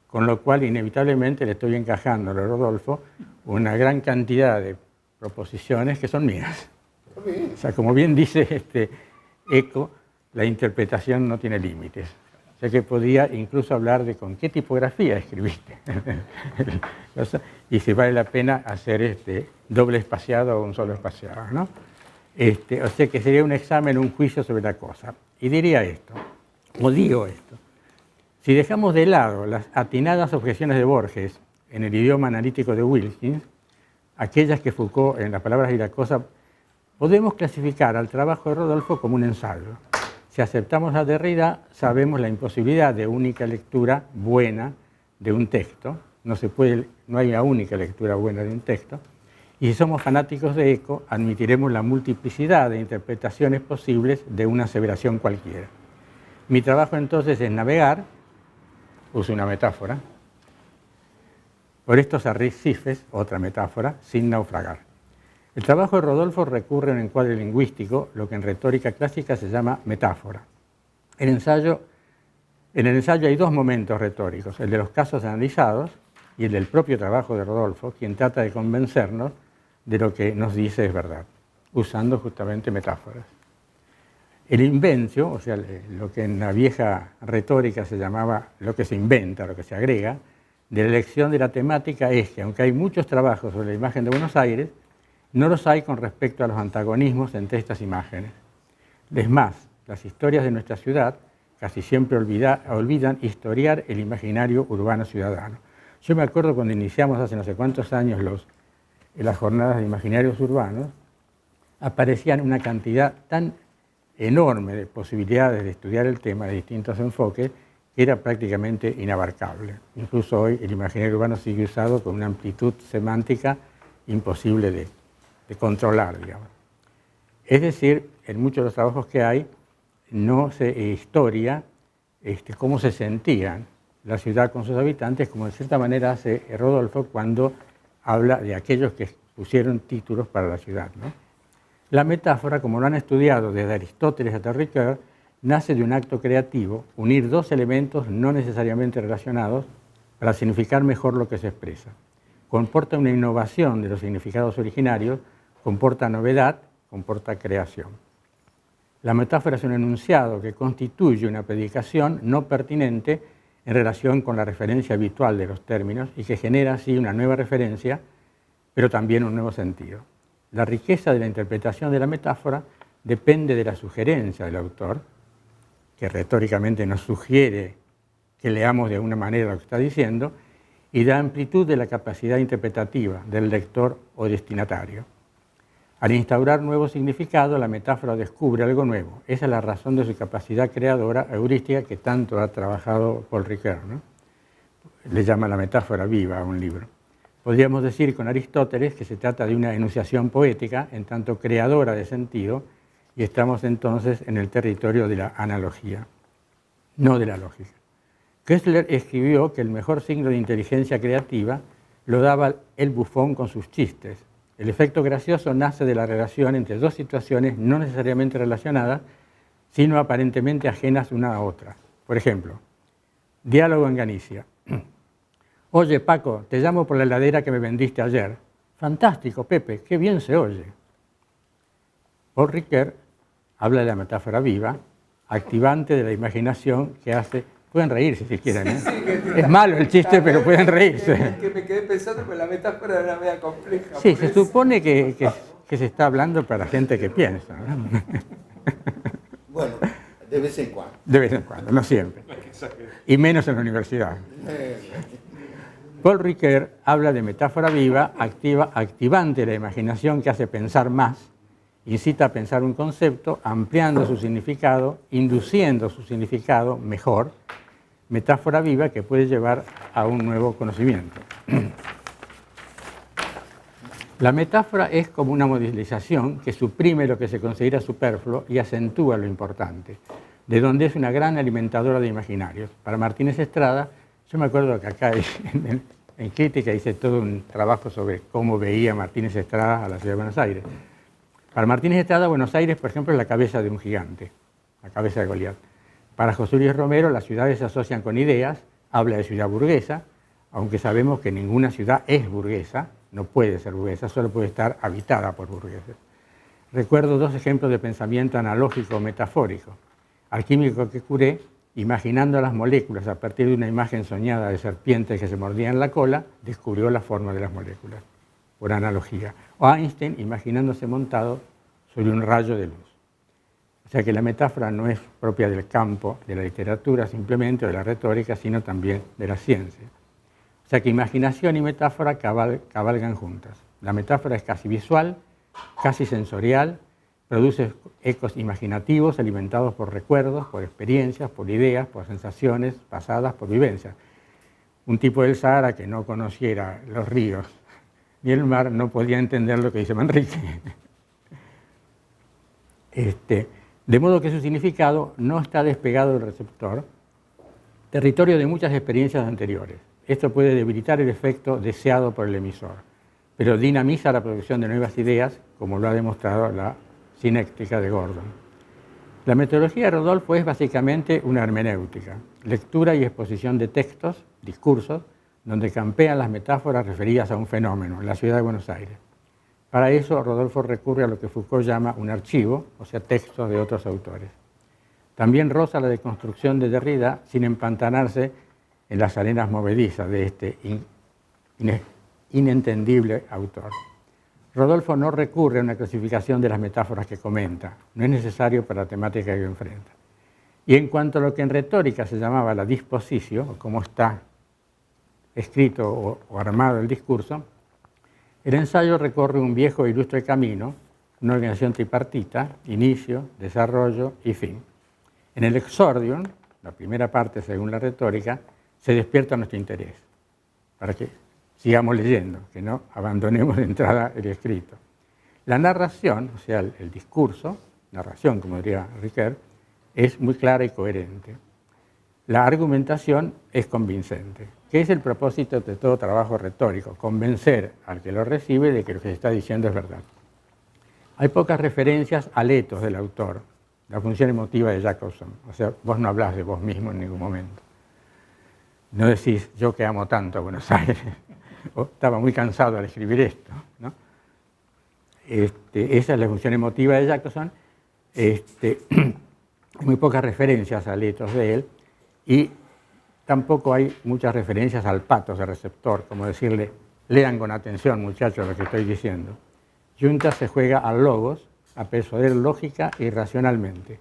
con lo cual inevitablemente le estoy encajando a Rodolfo una gran cantidad de proposiciones que son mías. O sea, como bien dice Eco, la interpretación no tiene límites. O sea que podía incluso hablar de con qué tipografía escribiste. Y si vale la pena hacer doble espaciado o un solo espaciado, ¿no? O sea que sería un examen, un juicio sobre la cosa. Y diría esto, o digo esto, si dejamos de lado las atinadas objeciones de Borges en el idioma analítico de Wilkins, aquellas que Foucault en las palabras y la cosa, podemos clasificar al trabajo de Rodolfo como un ensayo. Si aceptamos a Derrida, sabemos la imposibilidad de única lectura buena de un texto. No hay una única lectura buena de un texto. Y si somos fanáticos de Eco, admitiremos la multiplicidad de interpretaciones posibles de una aseveración cualquiera. Mi trabajo entonces es navegar, uso una metáfora, por estos arrecifes, otra metáfora, sin naufragar. El trabajo de Rodolfo recurre a un encuadre lingüístico, lo que en retórica clásica se llama metáfora. En el ensayo hay dos momentos retóricos, el de los casos analizados y el del propio trabajo de Rodolfo, quien trata de convencernos de lo que nos dice es verdad, usando justamente metáforas. El invencio, o sea, lo que en la vieja retórica se llamaba lo que se inventa, lo que se agrega, de la elección de la temática es que, aunque hay muchos trabajos sobre la imagen de Buenos Aires, no los hay con respecto a los antagonismos entre estas imágenes. Es más, las historias de nuestra ciudad casi siempre olvidan historiar el imaginario urbano ciudadano. Yo me acuerdo cuando iniciamos hace no sé cuántos años las jornadas de imaginarios urbanos, aparecían una cantidad tan enorme de posibilidades de estudiar el tema de distintos enfoques que era prácticamente inabarcable. Incluso hoy el imaginario urbano sigue usado con una amplitud semántica imposible de controlar, digamos. Es decir, en muchos de los trabajos que hay, no se historia cómo se sentían la ciudad con sus habitantes, como de cierta manera hace Rodolfo cuando habla de aquellos que pusieron títulos para la ciudad, ¿no? La metáfora, como lo han estudiado desde Aristóteles hasta Ricoeur, nace de un acto creativo, unir dos elementos no necesariamente relacionados para significar mejor lo que se expresa. Comporta una innovación de los significados originarios, comporta novedad, comporta creación. La metáfora es un enunciado que constituye una predicación no pertinente en relación con la referencia habitual de los términos y que genera así una nueva referencia, pero también un nuevo sentido. La riqueza de la interpretación de la metáfora depende de la sugerencia del autor, que retóricamente nos sugiere que leamos de alguna manera lo que está diciendo, y de la amplitud de la capacidad interpretativa del lector o destinatario. Al instaurar nuevo significado, la metáfora descubre algo nuevo. Esa es la razón de su capacidad creadora, heurística, que tanto ha trabajado Paul Ricoeur, ¿no? Le llama la metáfora viva a un libro. Podríamos decir con Aristóteles que se trata de una enunciación poética, en tanto creadora de sentido, y estamos entonces en el territorio de la analogía, no de la lógica. Koestler escribió que el mejor signo de inteligencia creativa lo daba el bufón con sus chistes. El efecto gracioso nace de la relación entre dos situaciones no necesariamente relacionadas, sino aparentemente ajenas una a otra. Por ejemplo, diálogo en Galicia. Oye, Paco, te llamo por la heladera que me vendiste ayer. Fantástico, Pepe, qué bien se oye. Paul Ricoeur habla de la metáfora viva, activante de la imaginación que hace... Pueden reírse si quieren, ¿eh? Es malo el chiste, pero pueden reírse. Que me quedé pensando que la metáfora era media compleja. Sí, se supone que se está hablando para gente que piensa, ¿no? Bueno, de vez en cuando. De vez en cuando, no siempre. Y menos en la universidad. Paul Ricoeur habla de metáfora viva, activante de la imaginación que hace pensar más, incita a pensar un concepto, ampliando su significado, induciendo su significado mejor, metáfora viva que puede llevar a un nuevo conocimiento. La metáfora es como una modelización que suprime lo que se considera superfluo y acentúa lo importante, de donde es una gran alimentadora de imaginarios. Para Martínez Estrada, yo me acuerdo que acá en Crítica hice todo un trabajo sobre cómo veía Martínez Estrada a la ciudad de Buenos Aires. Para Martínez Estrada, Buenos Aires, por ejemplo, es la cabeza de un gigante, la cabeza de Goliat. Para José Luis Romero, las ciudades se asocian con ideas, habla de ciudad burguesa, aunque sabemos que ninguna ciudad es burguesa, no puede ser burguesa, solo puede estar habitada por burgueses. Recuerdo dos ejemplos de pensamiento analógico o metafórico. Al químico que curé, imaginando las moléculas a partir de una imagen soñada de serpientes que se mordían la cola, descubrió la forma de las moléculas, por analogía. O Einstein, imaginándose montado sobre un rayo de luz. O sea que la metáfora no es propia del campo de la literatura simplemente, o de la retórica, sino también de la ciencia. O sea que imaginación y metáfora cabalgan juntas. La metáfora es casi visual, casi sensorial, produce ecos imaginativos alimentados por recuerdos, por experiencias, por ideas, por sensaciones pasadas, por vivencias. Un tipo del Sahara que no conociera los ríos ni el mar no podía entender lo que dice Manrique. De modo que su significado no está despegado del receptor, territorio de muchas experiencias anteriores. Esto puede debilitar el efecto deseado por el emisor, pero dinamiza la producción de nuevas ideas, como lo ha demostrado la sinéctica de Gordon. La metodología de Rodolfo es básicamente una hermenéutica, lectura y exposición de textos, discursos, donde campean las metáforas referidas a un fenómeno, la ciudad de Buenos Aires. Para eso, Rodolfo recurre a lo que Foucault llama un archivo, o sea, textos de otros autores. También roza la deconstrucción de Derrida sin empantanarse en las arenas movedizas de este inentendible autor. Rodolfo no recurre a una clasificación de las metáforas que comenta, no es necesario para la temática que enfrenta. Y en cuanto a lo que en retórica se llamaba la dispositio, o cómo está escrito o armado el discurso, el ensayo recorre un viejo e ilustre camino, una organización tripartita, inicio, desarrollo y fin. En el exordium, la primera parte según la retórica, se despierta nuestro interés, para que sigamos leyendo, que no abandonemos de entrada el escrito. La narración, o sea, el discurso, narración como diría Ricoeur, es muy clara y coherente. La argumentación es convincente, que es el propósito de todo trabajo retórico, convencer al que lo recibe de que lo que se está diciendo es verdad. Hay pocas referencias al etos del autor, la función emotiva de Jacobson. O sea, vos no hablás de vos mismo en ningún momento. No decís, yo que amo tanto a Buenos Aires, o estaba muy cansado al escribir esto, ¿no? Esa es la función emotiva de Jacobson. Hay muy pocas referencias al etos de él, y tampoco hay muchas referencias al patos de receptor, como decirle, lean con atención, muchachos, lo que estoy diciendo. Junta se juega al logos, a persuadir lógica y racionalmente.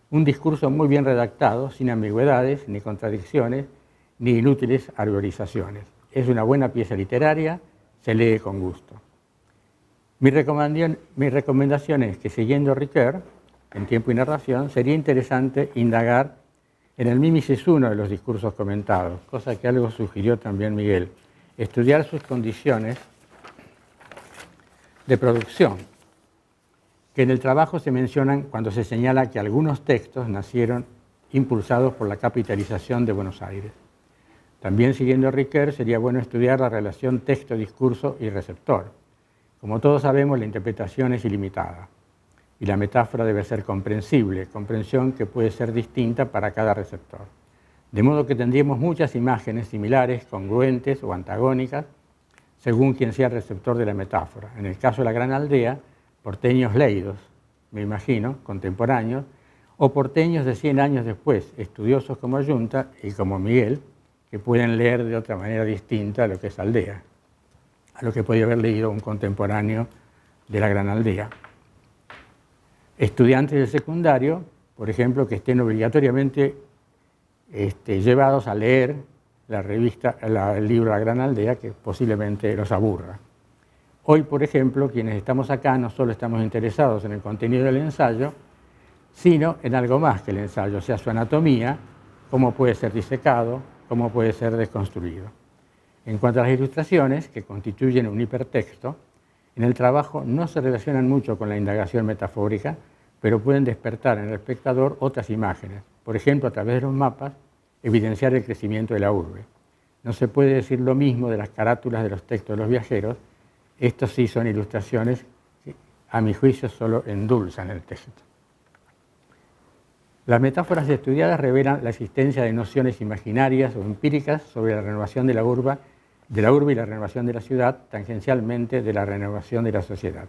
Un discurso muy bien redactado, sin ambigüedades, ni contradicciones, ni inútiles arborizaciones. Es una buena pieza literaria, se lee con gusto. Mi recomendación es que, siguiendo Ricoeur, en Tiempo y Narración, sería interesante indagar en el mimesis I de los discursos comentados, cosa que algo sugirió también Miguel, estudiar sus condiciones de producción, que en el trabajo se mencionan cuando se señala que algunos textos nacieron impulsados por la capitalización de Buenos Aires. También, siguiendo a Ricoeur, sería bueno estudiar la relación texto, discurso y receptor. Como todos sabemos, la interpretación es ilimitada y la metáfora debe ser comprensible, comprensión que puede ser distinta para cada receptor. De modo que tendríamos muchas imágenes similares, congruentes o antagónicas, según quien sea el receptor de la metáfora. En el caso de la gran aldea, porteños leídos, me imagino, contemporáneos, o porteños de 100 años después, estudiosos como Junta y como Miguel, que pueden leer de otra manera distinta a lo que es aldea, a lo que podía haber leído un contemporáneo de la gran aldea. Estudiantes del secundario, por ejemplo, que estén obligatoriamente llevados a leer la revista, el libro La Gran Aldea, que posiblemente los aburra. Hoy, por ejemplo, quienes estamos acá no solo estamos interesados en el contenido del ensayo, sino en algo más que el ensayo, o sea, su anatomía, cómo puede ser disecado, cómo puede ser desconstruido. En cuanto a las ilustraciones, que constituyen un hipertexto, en el trabajo no se relacionan mucho con la indagación metafórica, pero pueden despertar en el espectador otras imágenes. Por ejemplo, a través de los mapas, evidenciar el crecimiento de la urbe. No se puede decir lo mismo de las carátulas de los textos de los viajeros. Estos sí son ilustraciones a mi juicio solo endulzan el texto. Las metáforas estudiadas revelan la existencia de nociones imaginarias o empíricas sobre la renovación de la urbe y la renovación de la ciudad, tangencialmente de la renovación de la sociedad.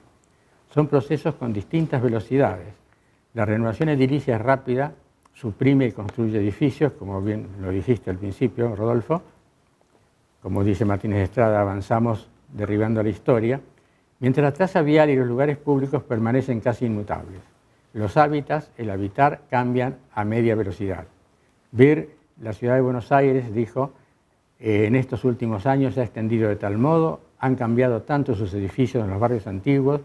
Son procesos con distintas velocidades. La renovación edilicia es rápida, suprime y construye edificios, como bien lo dijiste al principio, Rodolfo. Como dice Martínez Estrada, avanzamos derribando la historia, mientras la traza vial y los lugares públicos permanecen casi inmutables. Los hábitats, el habitar, cambian a media velocidad. Ver la ciudad de Buenos Aires, dijo, en estos últimos años se ha extendido de tal modo, han cambiado tanto sus edificios en los barrios antiguos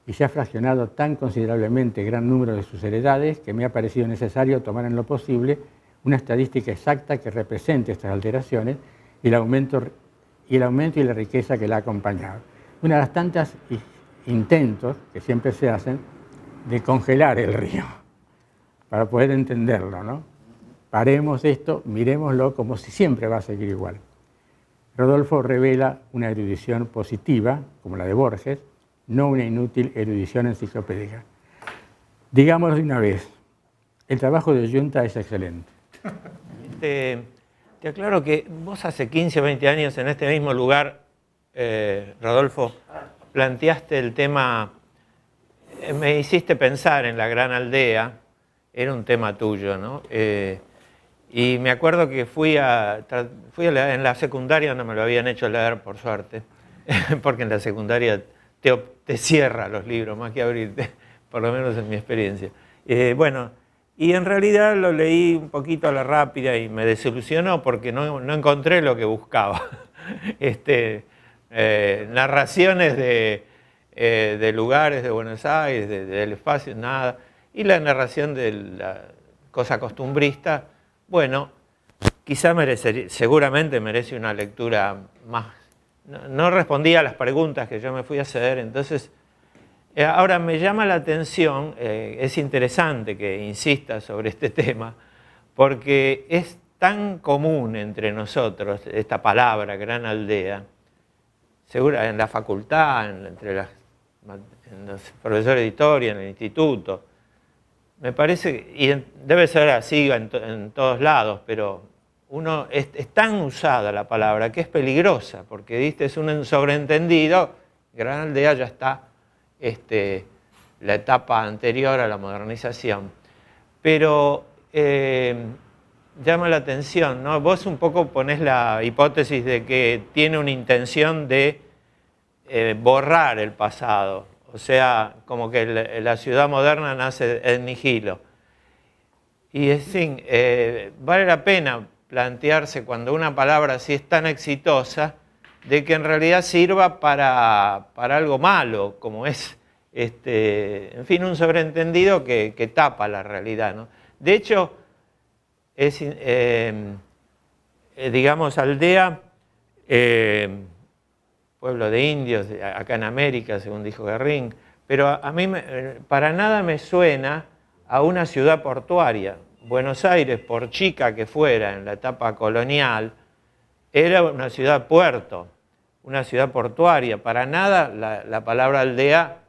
y se ha fraccionado tan considerablemente gran número de sus heredades que me ha parecido necesario tomar en lo posible una estadística exacta que represente estas alteraciones y el aumento y la riqueza que la ha acompañado. Una de las tantas intentos que siempre se hacen de congelar el río para poder entenderlo, ¿no? Paremos esto, miremoslo como si siempre va a seguir igual. Rodolfo revela una erudición positiva, como la de Borges, no una inútil erudición enciclopédica. Digámoslo de una vez, el trabajo de Giunta es excelente. Te aclaro que vos hace 15 o 20 años en este mismo lugar, Rodolfo, planteaste el tema, me hiciste pensar en la Gran Aldea, era un tema tuyo, ¿no? Y me acuerdo que fui a leer, en la secundaria no me lo habían hecho leer, por suerte, porque en la secundaria te cierra los libros más que abrirte, por lo menos en mi experiencia. Bueno, y en realidad lo leí un poquito a la rápida y me desilusionó porque no encontré lo que buscaba. Narraciones de lugares de Buenos Aires, del espacio, nada. Y la narración de la cosa costumbrista, bueno, quizá seguramente merece una lectura más. No respondía a las preguntas que yo me fui a hacer, entonces, ahora me llama la atención, es interesante que insista sobre este tema, porque es tan común entre nosotros esta palabra, Gran Aldea, segura en la facultad, entre los profesores de historia, en el instituto. Me parece, y debe ser así en todos lados, pero es tan usada la palabra que es peligrosa, porque ¿viste? Es un sobreentendido, Gran Aldea ya está la etapa anterior a la modernización. Pero llama la atención, ¿no? Vos un poco ponés la hipótesis de que tiene una intención de borrar el pasado, o sea, como que la ciudad moderna nace en nihilo. Y es decir, vale la pena plantearse cuando una palabra así es tan exitosa, de que en realidad sirva para algo malo, como es, en fin, un sobreentendido que tapa la realidad, ¿no? De hecho, digamos, aldea, pueblo de indios, acá en América, según dijo Guerrín, pero a mí para nada me suena a una ciudad portuaria. Buenos Aires, por chica que fuera en la etapa colonial, era una ciudad puerto, una ciudad portuaria. Para nada la palabra aldea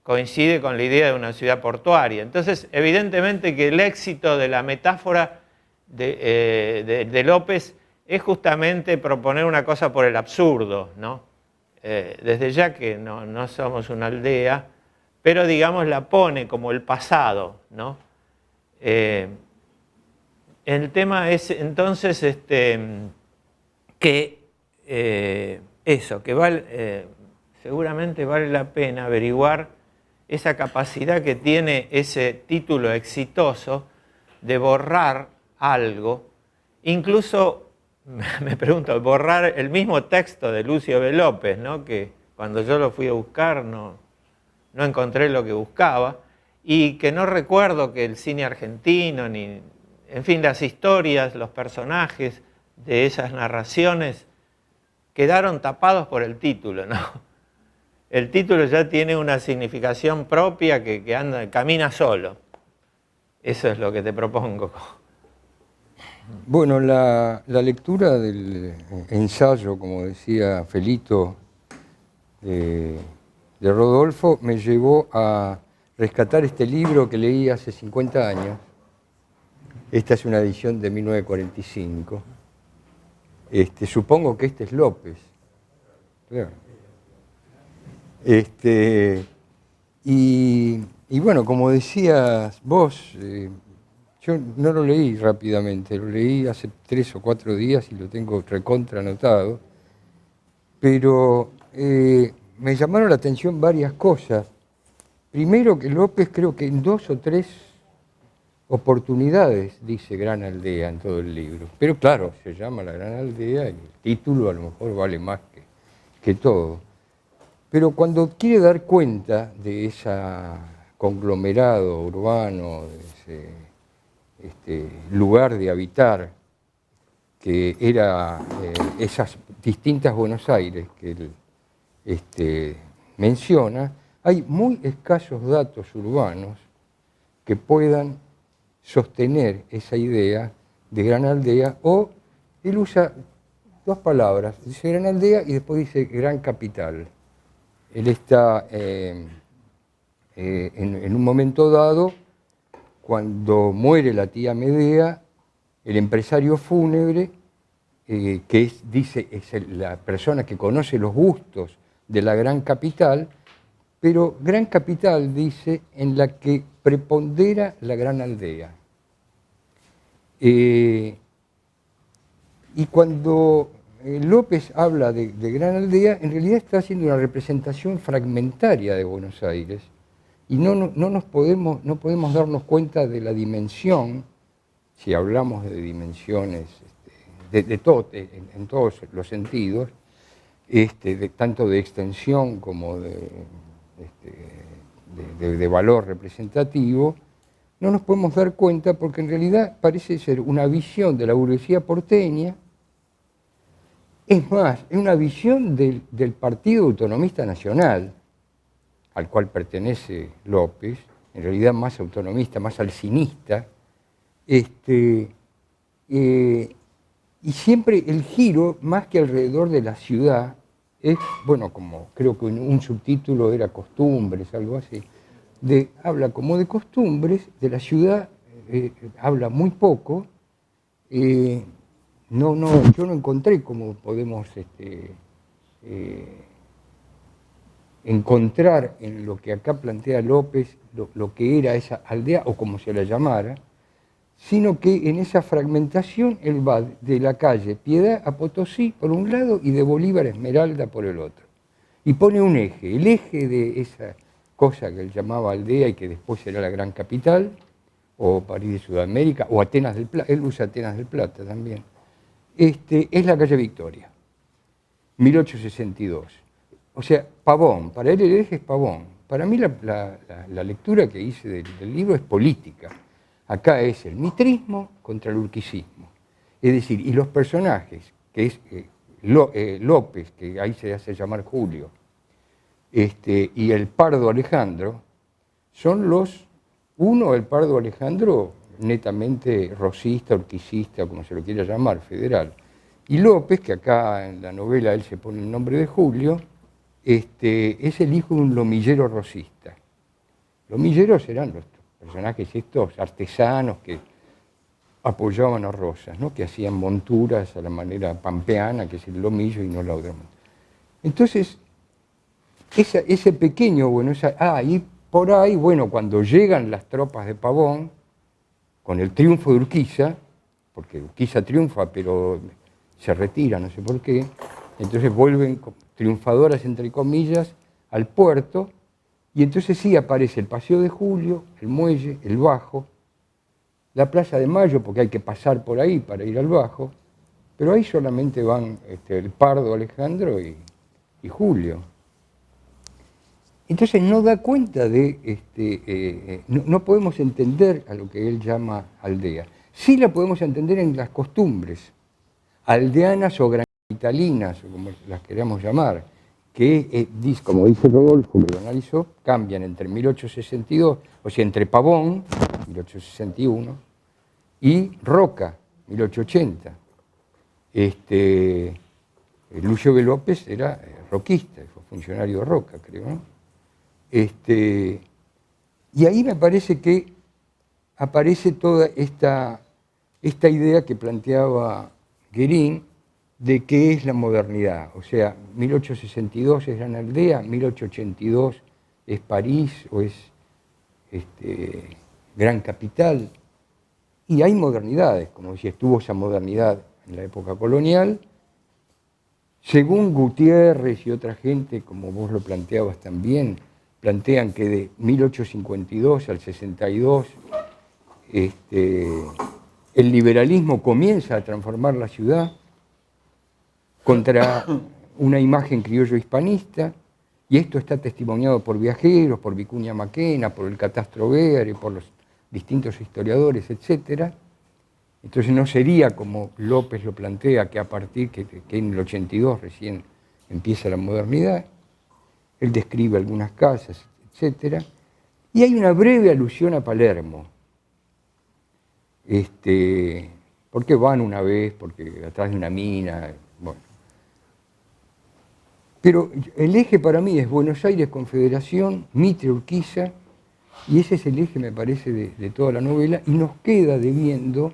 coincide con la idea de una ciudad portuaria. Entonces, evidentemente que el éxito de la metáfora de López es justamente proponer una cosa por el absurdo, ¿no? Desde ya que no somos una aldea, pero digamos la pone como el pasado, ¿no? El tema es entonces que seguramente vale la pena averiguar esa capacidad que tiene ese título exitoso de borrar algo, incluso, me pregunto, borrar el mismo texto de Lucio B. López, ¿no? Que cuando yo lo fui a buscar no encontré lo que buscaba, y que no recuerdo que el cine argentino, ni, en fin, las historias, los personajes de esas narraciones quedaron tapados por el título, ¿no? El título ya tiene una significación propia que camina solo. Eso es lo que te propongo. Bueno, la lectura del ensayo, como decía Felito, de de Rodolfo me llevó a rescatar este libro que leí hace 50 años. Esta es una edición de 1945. Supongo que este es López. Claro. Y bueno, como decías vos, yo no lo leí rápidamente, lo leí hace 3 o 4 días y lo tengo recontra anotado, pero me llamaron la atención varias cosas. Primero que López creo que en 2 o 3 oportunidades dice Gran Aldea en todo el libro, pero claro, se llama La Gran Aldea y el título a lo mejor vale más que todo. Pero cuando quiere dar cuenta de ese conglomerado urbano, de ese lugar de habitar, que era esas distintas Buenos Aires que él menciona, hay muy escasos datos urbanos que puedan sostener esa idea de Gran Aldea, o él usa 2 palabras, dice Gran Aldea y después dice Gran Capital. Él está en un momento dado, cuando muere la tía Medea, el empresario fúnebre, que es la persona que conoce los gustos de la gran capital, pero gran capital, dice, en la que prepondera la Gran Aldea. Y cuando López habla de Gran Aldea, en realidad está haciendo una representación fragmentaria de Buenos Aires, y no podemos darnos cuenta de la dimensión, si hablamos de dimensiones en todos los sentidos, tanto de extensión como de valor representativo. No nos podemos dar cuenta porque en realidad parece ser una visión de la burguesía porteña. Es más, es una visión del Partido Autonomista Nacional, al cual pertenece López, en realidad más autonomista, más alcinista, y siempre el giro, más que alrededor de la ciudad, es, bueno, como creo que un subtítulo era Costumbres, algo así, habla como de costumbres, de la ciudad habla muy poco. Yo no encontré cómo podemos encontrar en lo que acá plantea López lo que era esa aldea, o como se la llamara, sino que en esa fragmentación él va de la calle Piedad a Potosí por un lado y de Bolívar a Esmeralda por el otro. Y pone un eje, el eje de esa cosa que él llamaba aldea y que después será la gran capital, o París de Sudamérica, o Atenas del Plata, él usa Atenas del Plata también, es la calle Victoria, 1862. O sea, Pavón, para él el eje es Pavón. Para mí la lectura que hice del libro es política. Acá es el mitrismo contra el urquicismo. Es decir, y los personajes, que es López, que ahí se hace llamar Julio, y el Pardo Alejandro, son el Pardo Alejandro netamente rosista, urquicista, como se lo quiera llamar, federal. Y López, que acá en la novela él se pone el nombre de Julio, es el hijo de un lomillero rosista. Lomilleros eran los personajes estos artesanos que apoyaban a Rosas, ¿no? Que hacían monturas a la manera pampeana, que es el lomillo y no la otra. Entonces, ese pequeño, bueno, y por ahí, bueno, cuando llegan las tropas de Pavón, con el triunfo de Urquiza, porque Urquiza triunfa, pero se retira, no sé por qué, entonces vuelven triunfadoras, entre comillas, al puerto, y entonces sí aparece el Paseo de Julio, el muelle, el Bajo, la Plaza de Mayo, porque hay que pasar por ahí para ir al Bajo, pero ahí solamente van el Pardo Alejandro y Julio. Entonces no da cuenta de, no podemos entender a lo que él llama aldea. Sí la podemos entender en las costumbres, aldeanas o granitalinas, o como las queramos llamar, que, como dice Rodolfo, que lo analizó, cambian entre 1862, o sea, entre Pavón, 1861, y Roca, 1880. Lucio B. López era roquista, fue funcionario de Roca, creo, ¿no? Y ahí me parece que aparece toda esta idea que planteaba Guérin de qué es la modernidad. O sea, 1862 es Gran Aldea, 1882 es París o es Gran Capital. Y hay modernidades, como si estuvo esa modernidad en la época colonial. Según Gutiérrez y otra gente, como vos lo planteabas también, plantean que de 1852 al 62 el liberalismo comienza a transformar la ciudad contra una imagen criollo hispanista, y esto está testimoniado por viajeros, por Vicuña Maquena, por el Catastro Beare, por los distintos historiadores, etc. Entonces no sería como López lo plantea, que a partir que en el 82 recién empieza la modernidad. Él describe algunas casas, etc. Y hay una breve alusión a Palermo. Porque van una vez, porque atrás de una mina, bueno. Pero el eje para mí es Buenos Aires, Confederación, Mitre, Urquiza, y ese es el eje, me parece, de toda la novela, y nos queda debiendo,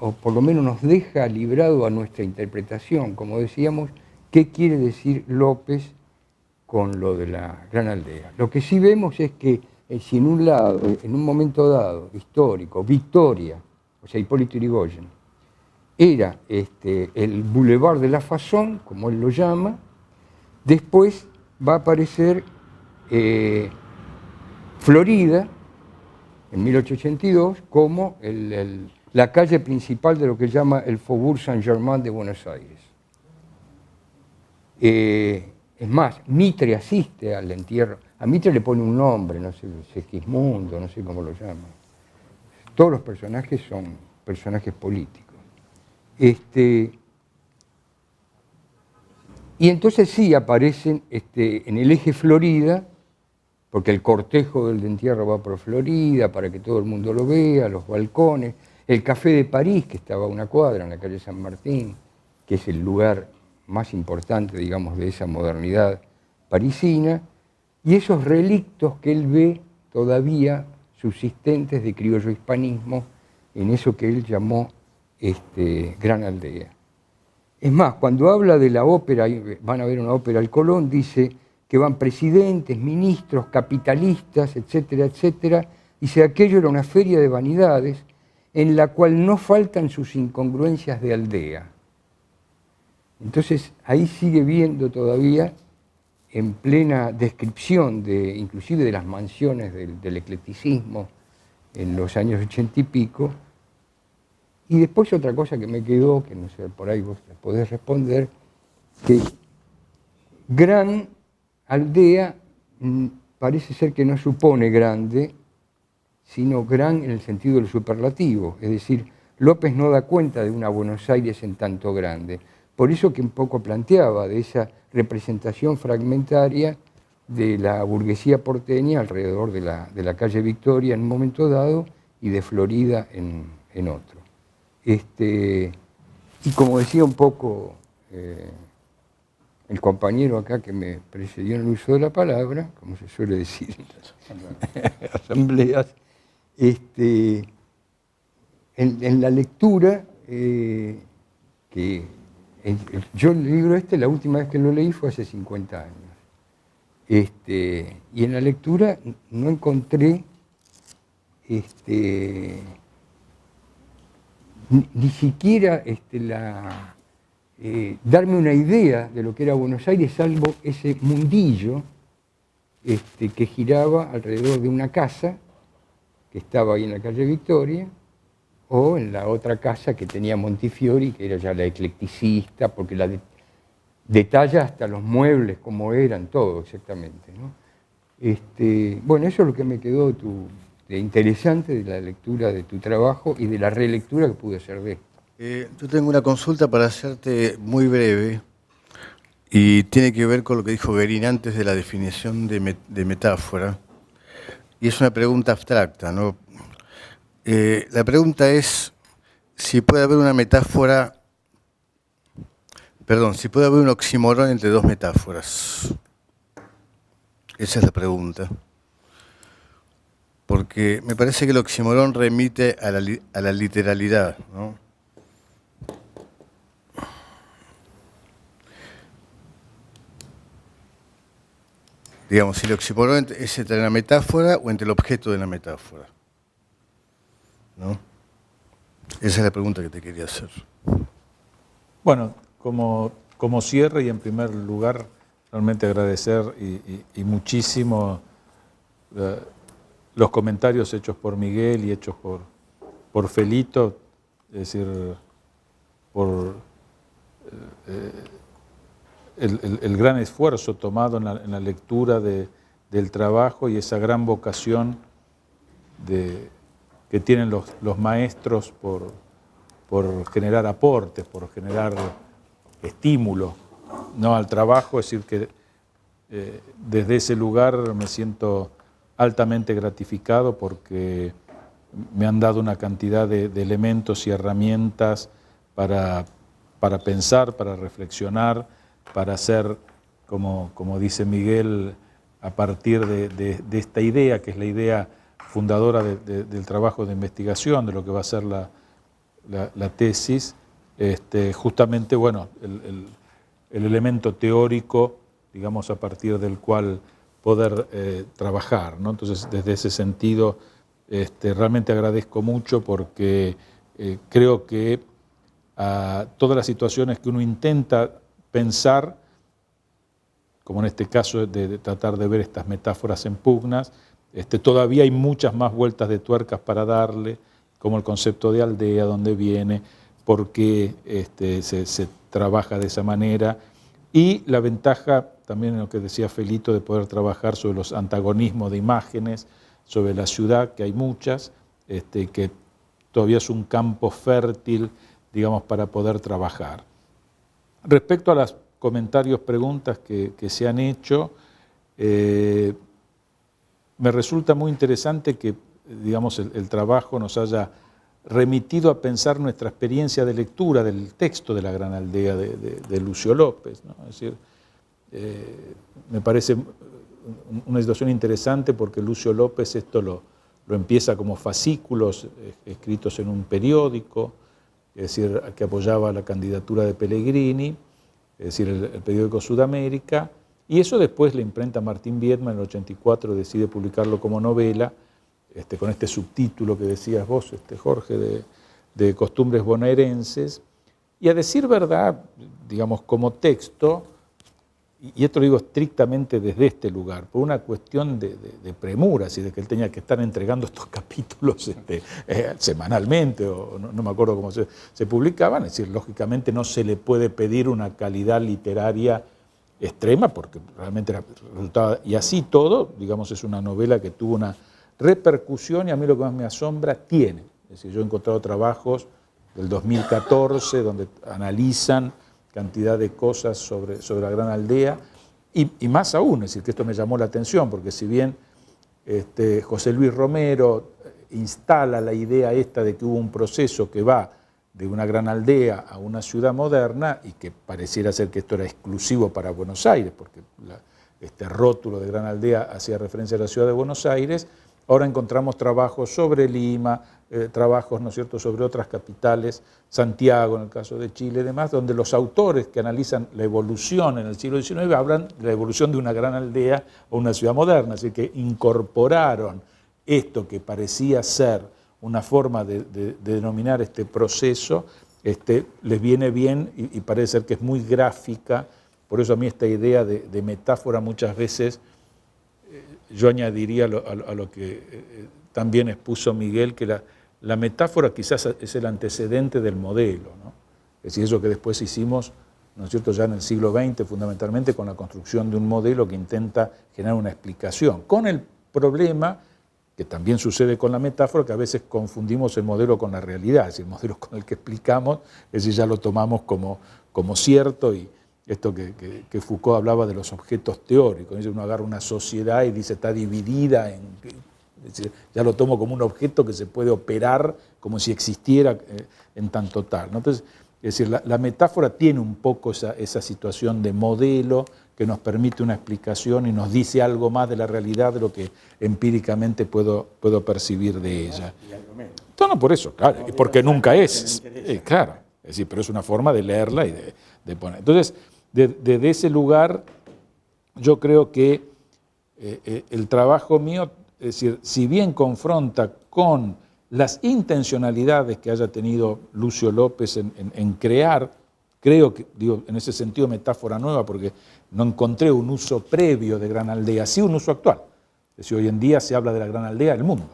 o por lo menos nos deja librado a nuestra interpretación, como decíamos, qué quiere decir López con lo de la Gran Aldea. Lo que sí vemos es que si en un lado, en un momento dado, histórico, Victoria, o sea, Hipólito Yrigoyen, era el Boulevard de la Façon, como él lo llama, después va a aparecer Florida, en 1882, como la calle principal de lo que llama el Faubourg Saint-Germain de Buenos Aires. Es más, Mitre asiste al entierro. A Mitre le pone un nombre, no sé, Segismundo, no sé cómo lo llama. Todos los personajes son personajes políticos. Y entonces sí aparecen en el eje Florida, porque el cortejo del entierro va por Florida, para que todo el mundo lo vea, los balcones, el Café de París, que estaba a una cuadra en la calle San Martín, que es el lugar más importante, digamos, de esa modernidad parisina, y esos relictos que él ve todavía subsistentes de criollo hispanismo en eso que él llamó Gran Aldea. Es más, cuando habla de la ópera, van a ver una ópera al Colón, dice que van presidentes, ministros, capitalistas, etcétera, etcétera. Dice, aquello era una feria de vanidades en la cual no faltan sus incongruencias de aldea. Entonces, ahí sigue viendo todavía, en plena descripción, inclusive de las mansiones del eclecticismo en los años 80 y pico. Y después otra cosa que me quedó, que no sé, por ahí vos podés responder, que Gran Aldea parece ser que no supone grande, sino gran en el sentido del superlativo. Es decir, López no da cuenta de una Buenos Aires en tanto grande. Por eso que un poco planteaba de esa representación fragmentaria de la burguesía porteña alrededor de la calle Victoria en un momento dado y de Florida en otro. Y como decía un poco el compañero acá que me precedió en el uso de la palabra, como se suele decir en las asambleas, en la lectura, yo el libro la última vez que lo leí fue hace 50 años, y en la lectura no encontré ni siquiera darme una idea de lo que era Buenos Aires, salvo ese mundillo que giraba alrededor de una casa que estaba ahí en la calle Victoria, o en la otra casa que tenía Montefiori, que era ya la eclecticista, porque la detalla hasta los muebles, cómo eran, todo exactamente, ¿no? Bueno, eso es lo que me quedó de interesante de la lectura de tu trabajo y de la relectura que pude hacer de esto. Yo tengo una consulta para hacerte muy breve y tiene que ver con lo que dijo Guérin antes de la definición de metáfora. Y es una pregunta abstracta, ¿no? La pregunta es si puede haber una metáfora Perdón, si puede haber un oxímoron entre dos metáforas. Esa es la pregunta. Porque me parece que el oxímoron remite a la literalidad, ¿no? Digamos, si el oxímoron es entre la metáfora o entre el objeto de la metáfora, ¿no? Esa es la pregunta que te quería hacer. Bueno, como cierre y en primer lugar, realmente agradecer y muchísimo los comentarios hechos por Miguel y hechos por Felito, es decir, por el gran esfuerzo tomado en la lectura del trabajo y esa gran vocación que tienen los maestros por generar aportes, por generar estímulo, ¿no?, al trabajo. Es decir, que desde ese lugar me siento altamente gratificado porque me han dado una cantidad de elementos y herramientas para pensar, para reflexionar, para hacer, como dice Miguel, a partir de esta idea, que es la idea fundadora del trabajo de investigación, de lo que va a ser la tesis, justamente, bueno, el elemento teórico, digamos, a partir del cual poder trabajar, ¿no? Entonces, desde ese sentido, realmente agradezco mucho porque creo que a todas las situaciones que uno intenta pensar, como en este caso de tratar de ver estas metáforas en pugnas, todavía hay muchas más vueltas de tuercas para darle, como el concepto de aldea, dónde viene, por qué se trabaja de esa manera, y la ventaja también en lo que decía Felito de poder trabajar sobre los antagonismos de imágenes, sobre la ciudad, que hay muchas, que todavía es un campo fértil, digamos, para poder trabajar. Respecto a los comentarios, preguntas que se han hecho, me resulta muy interesante que, digamos, el trabajo nos haya remitido a pensar nuestra experiencia de lectura del texto de La Gran Aldea de Lucio López, ¿no? Es decir, me parece una situación interesante porque Lucio López esto lo empieza como fascículos escritos en un periódico, es decir, que apoyaba la candidatura de Pellegrini, es decir, el periódico Sudamérica, y eso después la imprenta Martín Viedma en el 84 decide publicarlo como novela, con este subtítulo que decías vos, Jorge, de Costumbres Bonaerenses, y a decir verdad, digamos, como texto, y esto lo digo estrictamente desde este lugar, por una cuestión de premura, así de que él tenía que estar entregando estos capítulos semanalmente, o no me acuerdo cómo se publicaban, es decir, lógicamente no se le puede pedir una calidad literaria extrema, porque realmente resultaba, y así todo, digamos, es una novela que tuvo una repercusión, y a mí lo que más me asombra, tiene. Es decir, yo he encontrado trabajos del 2014 donde analizan cantidad de cosas sobre la Gran Aldea, y más aún, es decir, que esto me llamó la atención, porque si bien José Luis Romero instala la idea esta de que hubo un proceso que va de una gran aldea a una ciudad moderna, y que pareciera ser que esto era exclusivo para Buenos Aires, porque este rótulo de Gran Aldea hacía referencia a la ciudad de Buenos Aires, ahora encontramos trabajos sobre Lima, trabajos, ¿no es cierto?, sobre otras capitales, Santiago en el caso de Chile y demás, donde los autores que analizan la evolución en el siglo XIX hablan de la evolución de una gran aldea o una ciudad moderna, así que incorporaron esto que parecía ser una forma de denominar este proceso, les viene bien y parece ser que es muy gráfica. Por eso a mí esta idea de metáfora muchas veces, yo añadiría a lo que también expuso Miguel, que la metáfora quizás es el antecedente del modelo, ¿no? Es decir, eso que después hicimos, ¿no es cierto?, ya en el siglo XX, fundamentalmente con la construcción de un modelo que intenta generar una explicación, con el problema que también sucede con la metáfora, que a veces confundimos el modelo con la realidad, es decir, el modelo con el que explicamos, es decir, ya lo tomamos como cierto, y esto que Foucault hablaba de los objetos teóricos, es decir, uno agarra una sociedad y dice está dividida en, es decir, ya lo tomo como un objeto que se puede operar como si existiera en tanto tal, ¿no? Entonces, Es decir, la metáfora tiene un poco esa situación de modelo que nos permite una explicación y nos dice algo más de la realidad de lo que empíricamente puedo percibir de ella. No, por eso, claro, porque nunca es. Claro, es decir, pero es una forma de leerla y de poner. Entonces, desde ese lugar, yo creo que el trabajo mío, es decir, si bien confronta con las intencionalidades que haya tenido Lucio López en crear, creo que, digo, en ese sentido metáfora nueva, porque no encontré un uso previo de Gran Aldea, sí un uso actual. Es decir, hoy en día se habla de la Gran Aldea del mundo,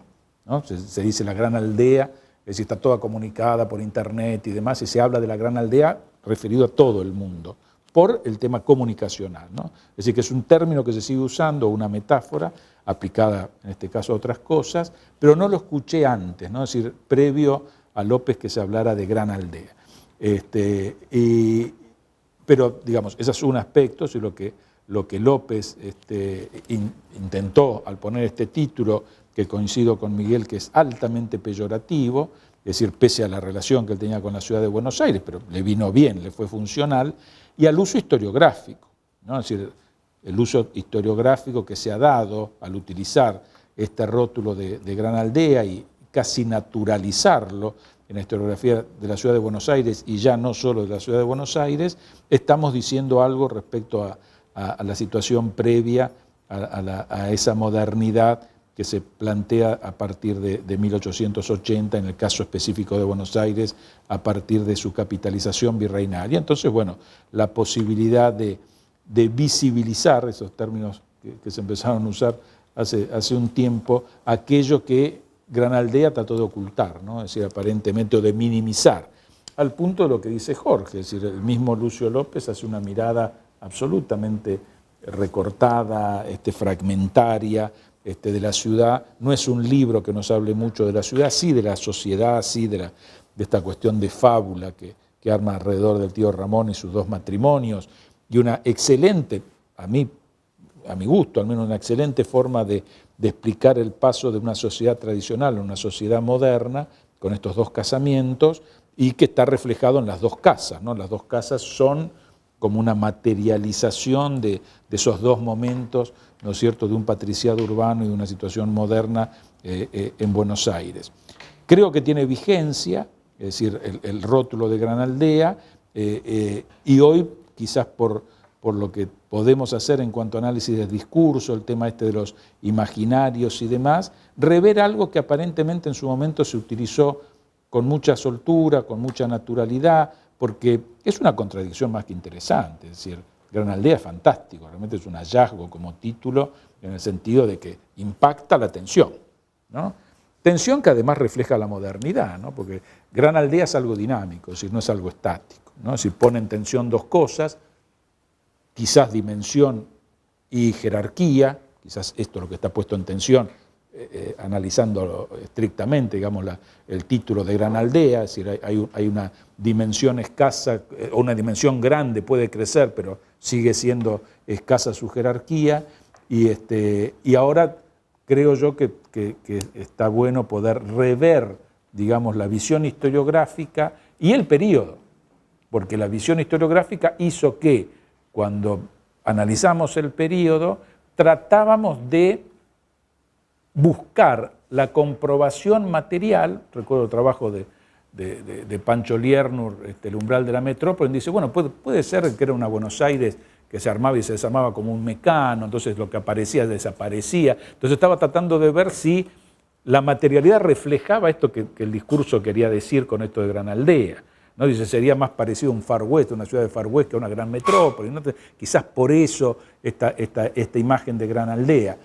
¿no? Se dice la Gran Aldea, es decir, está toda comunicada por internet y demás, y se habla de la Gran Aldea referido a todo el mundo, por el tema comunicacional, ¿no? Es decir, que es un término que se sigue usando, una metáfora, aplicada en este caso a otras cosas, pero no lo escuché antes, ¿no? Es decir, previo a López que se hablara de Gran Aldea. Pero, digamos, ese es un aspecto, y lo que López intentó al poner este título, que coincido con Miguel, que es altamente peyorativo, es decir, pese a la relación que él tenía con la ciudad de Buenos Aires, pero le vino bien, le fue funcional, y al uso historiográfico, ¿no? Es decir, el uso historiográfico que se ha dado al utilizar este rótulo de Gran Aldea y casi naturalizarlo en la historiografía de la ciudad de Buenos Aires y ya no solo de la ciudad de Buenos Aires, estamos diciendo algo respecto a la situación previa a esa modernidad que se plantea a partir de 1880, en el caso específico de Buenos Aires, a partir de su capitalización virreinaria. Entonces, bueno, la posibilidad de visibilizar, esos términos que se empezaron a usar hace un tiempo, aquello que Gran Aldea trató de ocultar, ¿no? Es decir, aparentemente, o de minimizar, al punto de lo que dice Jorge, es decir, el mismo Lucio López hace una mirada absolutamente recortada, fragmentaria, de la ciudad. No es un libro que nos hable mucho de la ciudad, sí de la sociedad, sí de esta cuestión de fábula que arma alrededor del tío Ramón y sus dos matrimonios, y una excelente, a mi gusto, al menos una excelente forma de explicar el paso de una sociedad tradicional a una sociedad moderna, con estos dos casamientos, y que está reflejado en las dos casas, ¿no? Las dos casas son como una materialización de esos dos momentos, ¿no es cierto?, de un patriciado urbano y de una situación moderna en Buenos Aires. Creo que tiene vigencia, es decir, el rótulo de Gran Aldea, y hoy, quizás por lo que podemos hacer en cuanto a análisis del discurso, el tema de los imaginarios y demás, rever algo que aparentemente en su momento se utilizó con mucha soltura, con mucha naturalidad, porque es una contradicción más que interesante. Es decir, Gran Aldea es fantástico, realmente es un hallazgo como título, en el sentido de que impacta la tensión, ¿no? Tensión que además refleja la modernidad, ¿no? Porque Gran Aldea es algo dinámico, es decir, no es algo estático, ¿no? Si pone en tensión dos cosas, quizás dimensión y jerarquía, quizás esto es lo que está puesto en tensión, analizando estrictamente, digamos, el título de Gran Aldea, es decir, hay una dimensión escasa, o una dimensión grande puede crecer, pero sigue siendo escasa su jerarquía, y ahora creo yo que está bueno poder rever, digamos, la visión historiográfica y el periodo, porque la visión historiográfica hizo que, cuando analizamos el periodo, tratábamos de buscar la comprobación material. Recuerdo el trabajo de Pancho Liernur, El umbral de la metrópoli, dice, bueno, puede ser que era una Buenos Aires que se armaba y se desarmaba como un mecano, entonces lo que aparecía desaparecía. Entonces estaba tratando de ver si la materialidad reflejaba esto que el discurso quería decir con esto de Gran Aldea, ¿no? Dice, sería más parecido a un Far West, una ciudad de Far West, que a una gran metrópoli, ¿no? Quizás por eso esta imagen de Gran Aldea.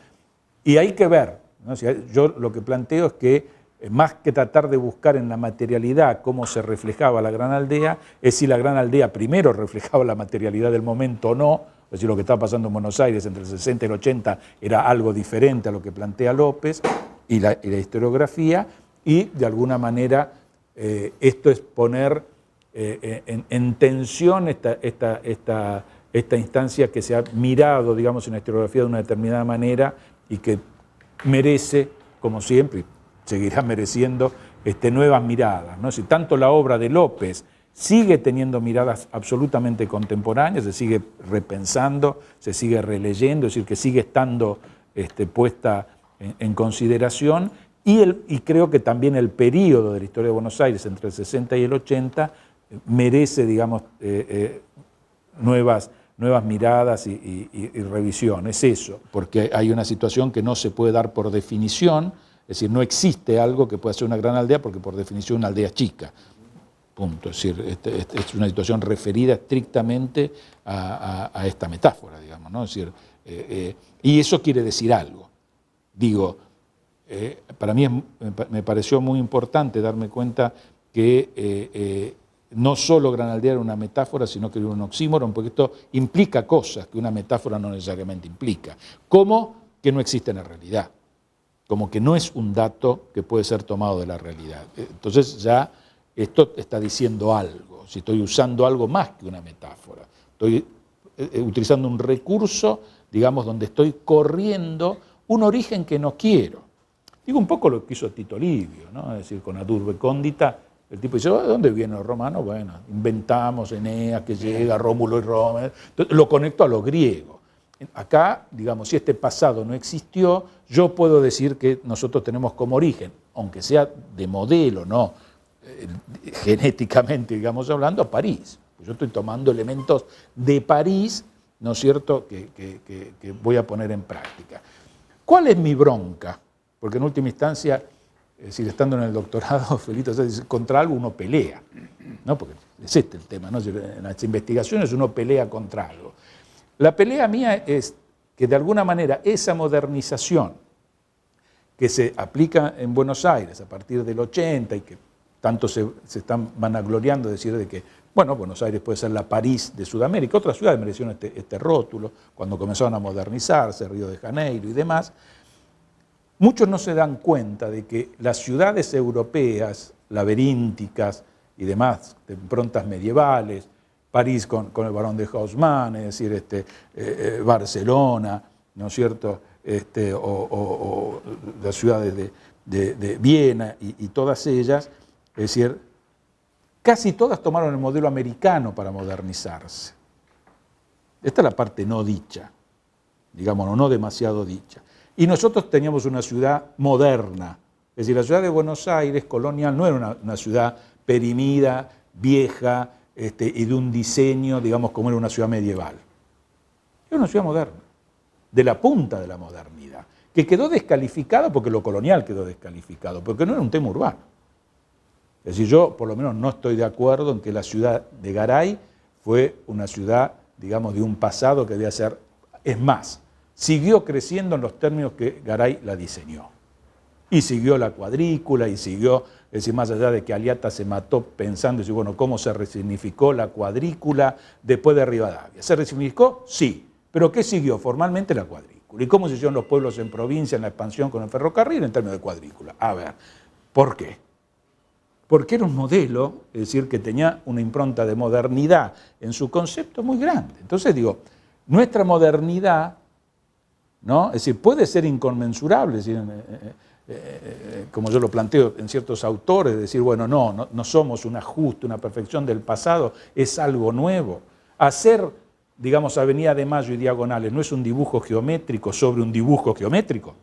Y hay que ver, ¿no? Yo lo que planteo es que, más que tratar de buscar en la materialidad cómo se reflejaba la Gran Aldea, es si la Gran Aldea primero reflejaba la materialidad del momento o no, es decir, lo que estaba pasando en Buenos Aires entre el 60 y el 80 era algo diferente a lo que plantea López y la historiografía, y de alguna manera esto es poner en tensión esta instancia que se ha mirado, digamos, en la historiografía de una determinada manera y que merece, como siempre, y seguirá mereciendo nuevas miradas, ¿no? Si tanto la obra de López, sigue teniendo miradas absolutamente contemporáneas, se sigue repensando, se sigue releyendo, es decir, que sigue estando puesta en consideración, y creo que también el periodo de la historia de Buenos Aires entre el 60 y el 80 merece, digamos, nuevas miradas y revisión. Es eso, porque hay una situación que no se puede dar por definición, es decir, no existe algo que pueda ser una gran aldea porque por definición una aldea chica. Punto. Es decir, es una situación referida estrictamente a esta metáfora, digamos, ¿no? Es decir, y eso quiere decir algo. Digo, para mí me pareció muy importante darme cuenta que no solo Gran Aldea era una metáfora, sino que era un oxímoron, porque esto implica cosas que una metáfora no necesariamente implica, como que no existe en la realidad, como que no es un dato que puede ser tomado de la realidad. Entonces ya esto está diciendo algo, si estoy usando algo más que una metáfora, estoy utilizando un recurso, digamos, donde estoy corriendo un origen que no quiero. Digo un poco lo que hizo Tito Livio, ¿no? Es decir, con Adurbe Cóndita, el tipo dice, ¿de dónde vienen los romanos? Bueno, inventamos Eneas que llega, Rómulo y Roma, lo conecto a lo griego. Acá, digamos, si este pasado no existió, yo puedo decir que nosotros tenemos como origen, aunque sea de modelo, no genéticamente, digamos, hablando, a París. Yo estoy tomando elementos de París, ¿no es cierto?, que voy a poner en práctica. ¿Cuál es mi bronca? Porque en última instancia, es decir, estando en el doctorado, Felito, contra algo uno pelea, ¿no? Porque es este el tema, ¿no? En las investigaciones uno pelea contra algo. La pelea mía es que de alguna manera esa modernización que se aplica en Buenos Aires a partir del 80 y que tanto se están vanagloriando de decir de que, bueno, Buenos Aires puede ser la París de Sudamérica, otras ciudades merecieron este rótulo cuando comenzaron a modernizarse, Río de Janeiro y demás. Muchos no se dan cuenta de que las ciudades europeas, laberínticas y demás, de improntas medievales, París con el barón de Haussmann, es decir, Barcelona, ¿no es cierto?, o las ciudades de Viena y todas ellas, es decir, casi todas tomaron el modelo americano para modernizarse. Esta es la parte no dicha, digamos, no demasiado dicha. Y nosotros teníamos una ciudad moderna, es decir, la ciudad de Buenos Aires, colonial, no era una ciudad perimida, vieja, y de un diseño, digamos, como era una ciudad medieval. Era una ciudad moderna, de la punta de la modernidad, que quedó descalificada porque lo colonial quedó descalificado, porque no era un tema urbano. Es decir, yo por lo menos no estoy de acuerdo en que la ciudad de Garay fue una ciudad, digamos, de un pasado que debía ser, es más, siguió creciendo en los términos que Garay la diseñó. Y siguió la cuadrícula, y siguió, es decir, más allá de que Aliata se mató pensando, y bueno, ¿cómo se resignificó la cuadrícula después de Rivadavia? ¿Se resignificó? Sí. ¿Pero qué siguió? Formalmente la cuadrícula. ¿Y cómo se hicieron los pueblos en provincia en la expansión con el ferrocarril en términos de cuadrícula? A ver, ¿por qué? Porque era un modelo, es decir, que tenía una impronta de modernidad en su concepto muy grande. Entonces digo, nuestra modernidad, ¿no?, es decir, puede ser inconmensurable, es decir, como yo lo planteo en ciertos autores, decir, bueno, no somos un ajuste, una perfección del pasado, es algo nuevo. Hacer, digamos, Avenida de Mayo y Diagonales no es un dibujo geométrico sobre un dibujo geométrico,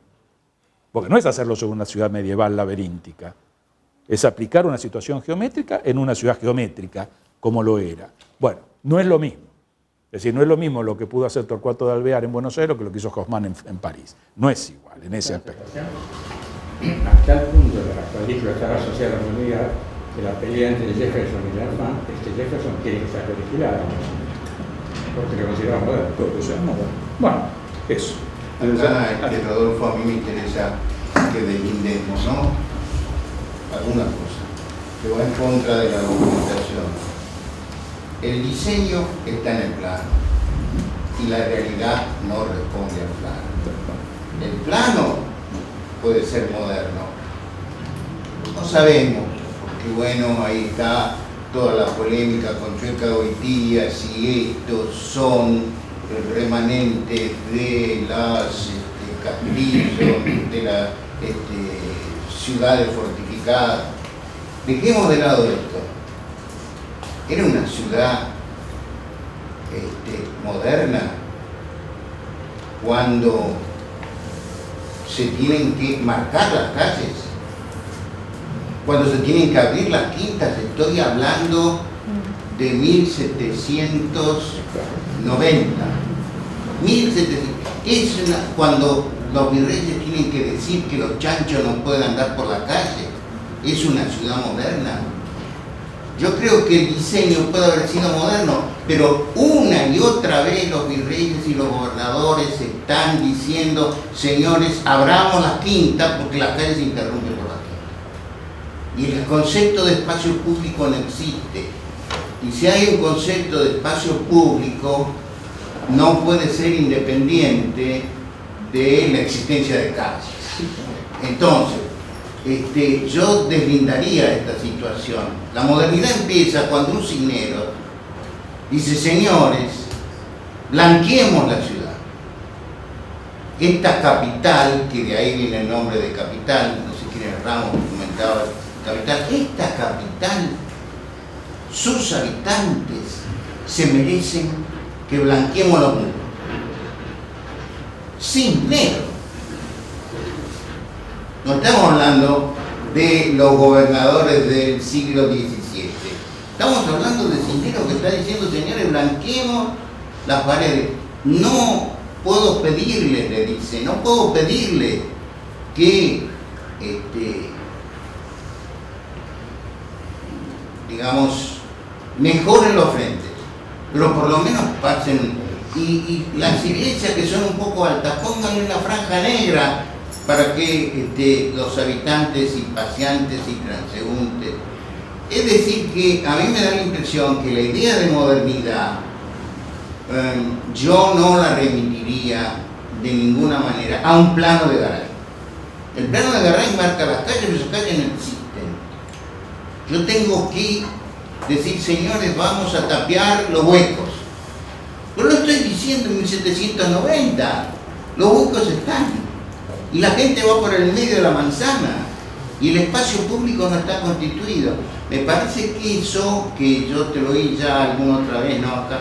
porque no es hacerlo sobre una ciudad medieval laberíntica, es aplicar una situación geométrica en una ciudad geométrica, como lo era. Bueno, no es lo mismo. Es decir, no es lo mismo lo que pudo hacer Torcuato de Alvear en Buenos Aires que lo que hizo Haussmann en París. No es igual en ese aspecto. Hasta el punto de la cuadrícula estar asociada a la modernidad, de la pelea entre Jefferson y Lerman, Jefferson quiere que sea cuadriculado, porque lo consideraba moderno. Porque sea moderno. Bueno, eso. Rodolfo, a mí me interesa que deslindemos, ¿no?, alguna cosa que va en contra de la documentación. El diseño está en el plano y la realidad no responde al plano. El plano puede ser moderno. No sabemos, porque bueno, ahí está toda la polémica con Chueca Goitía, si estos son remanentes de las castillos, de las ciudades fortificadas. Dejemos de lado esto. era una ciudad moderna, cuando se tienen que marcar las calles, cuando se tienen que abrir las quintas. Estoy hablando de 1790. 1700. Cuando los virreyes tienen que decir que los chanchos no pueden andar por la calle. Es una ciudad moderna. Yo creo que el diseño puede haber sido moderno, pero una y otra vez los virreyes y los gobernadores están diciendo: señores, abramos las quintas porque las calles se interrumpen por la quinta. Y el concepto de espacio público no existe. Y si hay un concepto de espacio público, no puede ser independiente de la existencia de calles. Entonces, yo deslindaría esta situación. La modernidad empieza cuando un signero dice: señores, blanqueemos la ciudad. Esta capital, que de ahí viene el nombre de capital, no sé quién era Ramos que comentaba capital, esta capital, sus habitantes se merecen que blanqueemos los muros. Sin negro. No estamos hablando de los gobernadores del siglo XVII. Estamos hablando de Cisneros, que está diciendo: señores, blanqueemos las paredes. No puedo pedirle, le dice, no puedo pedirle que, digamos, mejoren los frentes, pero por lo menos pasen. Y las iglesias que son un poco altas, pónganle una franja negra para que los habitantes y paseantes y transeúntes. Es decir, que a mí me da la impresión que la idea de modernidad yo no la remitiría de ninguna manera a un plano de Garay. El plano de Garay marca las calles, pero esas calles no existen. Yo tengo que decir: señores, vamos a tapiar los huecos. Pero lo estoy diciendo en 1790. Los huecos están. Y la gente va por el medio de la manzana. Y el espacio público no está constituido. Me parece que eso, que yo te lo oí ya alguna otra vez, ¿no? Acá,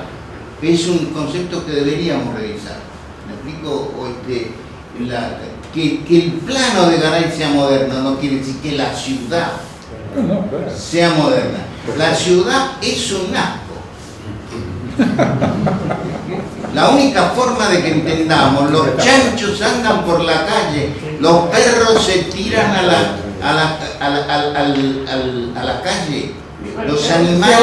es un concepto que deberíamos revisar. ¿Me explico? Que el plano de Garay sea moderno no quiere decir que la ciudad sea moderna. La ciudad es un asco. La única forma de que entendamos: los chanchos andan por la calle, los perros se tiran a la calle, los animales.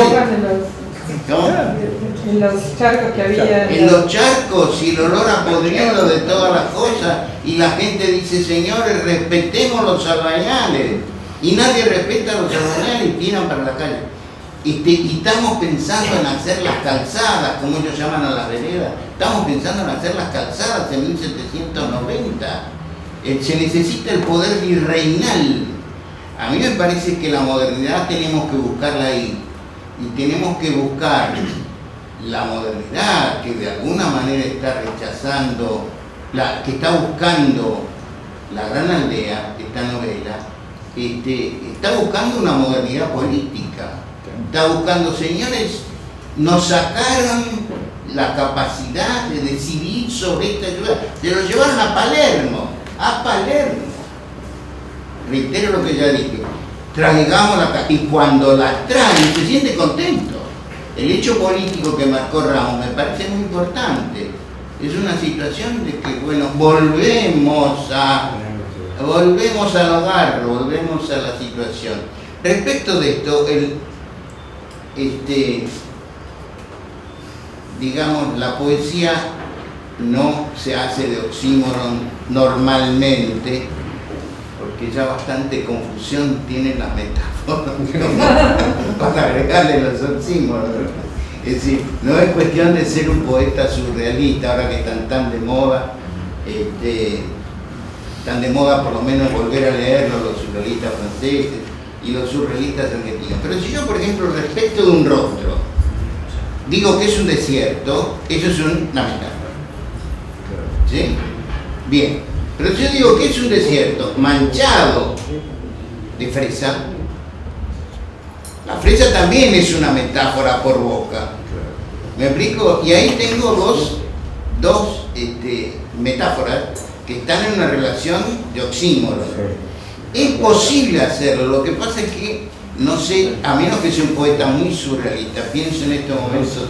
¿Cómo? En los charcos que había. En los charcos, y el olor a podrido de todas las cosas, y la gente dice: señores, respetemos los arrayales. Y nadie respeta los arrayales y tiran para la calle. Y estamos pensando en hacer las calzadas, como ellos llaman a las veredas. Estamos pensando en hacer las calzadas en 1790. Se necesita el poder virreinal. A mí me parece que la modernidad tenemos que buscarla ahí. Y tenemos que buscar la modernidad que de alguna manera está rechazando, que está buscando La Gran Aldea, esta novela, está buscando una modernidad política. Está buscando: señores, nos sacaron la capacidad de decidir sobre esta ciudad. Se lo llevaron a Palermo. Reitero lo que ya dije: traigamos la. Y cuando la traen, se siente contento. El hecho político que marcó Ramos me parece muy importante. Es una situación de que, bueno, volvemos al hogar, volvemos a la situación. Respecto de esto, digamos, la poesía no se hace de oxímoron normalmente, porque ya bastante confusión tienen las metáforas para agregarle los oxímoros. Es decir, no es cuestión de ser un poeta surrealista, ahora que están tan de moda, por lo menos volver a leerlo los surrealistas franceses y los surrealistas argentinos. Pero si yo, por ejemplo, respecto de un rostro, digo que es un desierto, eso es una metáfora. ¿Sí? Bien. Pero si yo digo que es un desierto manchado de fresa, La fresa también es una metáfora por boca. ¿Me explico? Y ahí tengo dos metáforas que están en una relación de oxímoron. Es posible hacerlo, lo que pasa es que, no sé, a menos que sea un poeta muy surrealista, pienso en estos momentos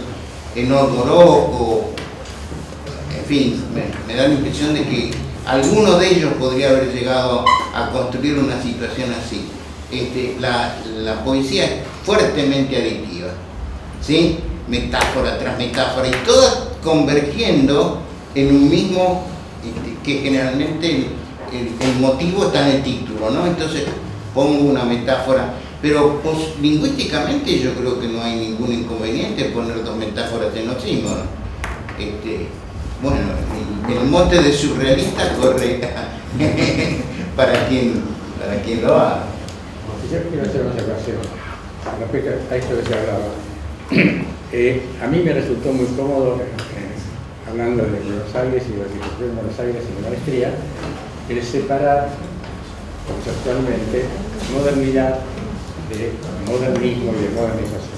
en Orozco, en fin, me da la impresión de que alguno de ellos podría haber llegado a construir una situación así. La poesía es fuertemente aditiva, ¿sí? Metáfora tras metáfora, y todas convergiendo en un mismo, que generalmente el motivo está en el título, ¿no? Entonces pongo una metáfora, pero lingüísticamente yo creo que no hay ningún inconveniente poner dos metáforas en oxímoron. Bueno, el mote de surrealista corre para quien lo haga. Yo quiero hacer una observación respecto a esto que se hablaba. A mí me resultó muy cómodo, hablando de Buenos Aires y de lo que ocurrió en Buenos Aires en la maestría, el separar conceptualmente modernidad de modernismo y de modernización.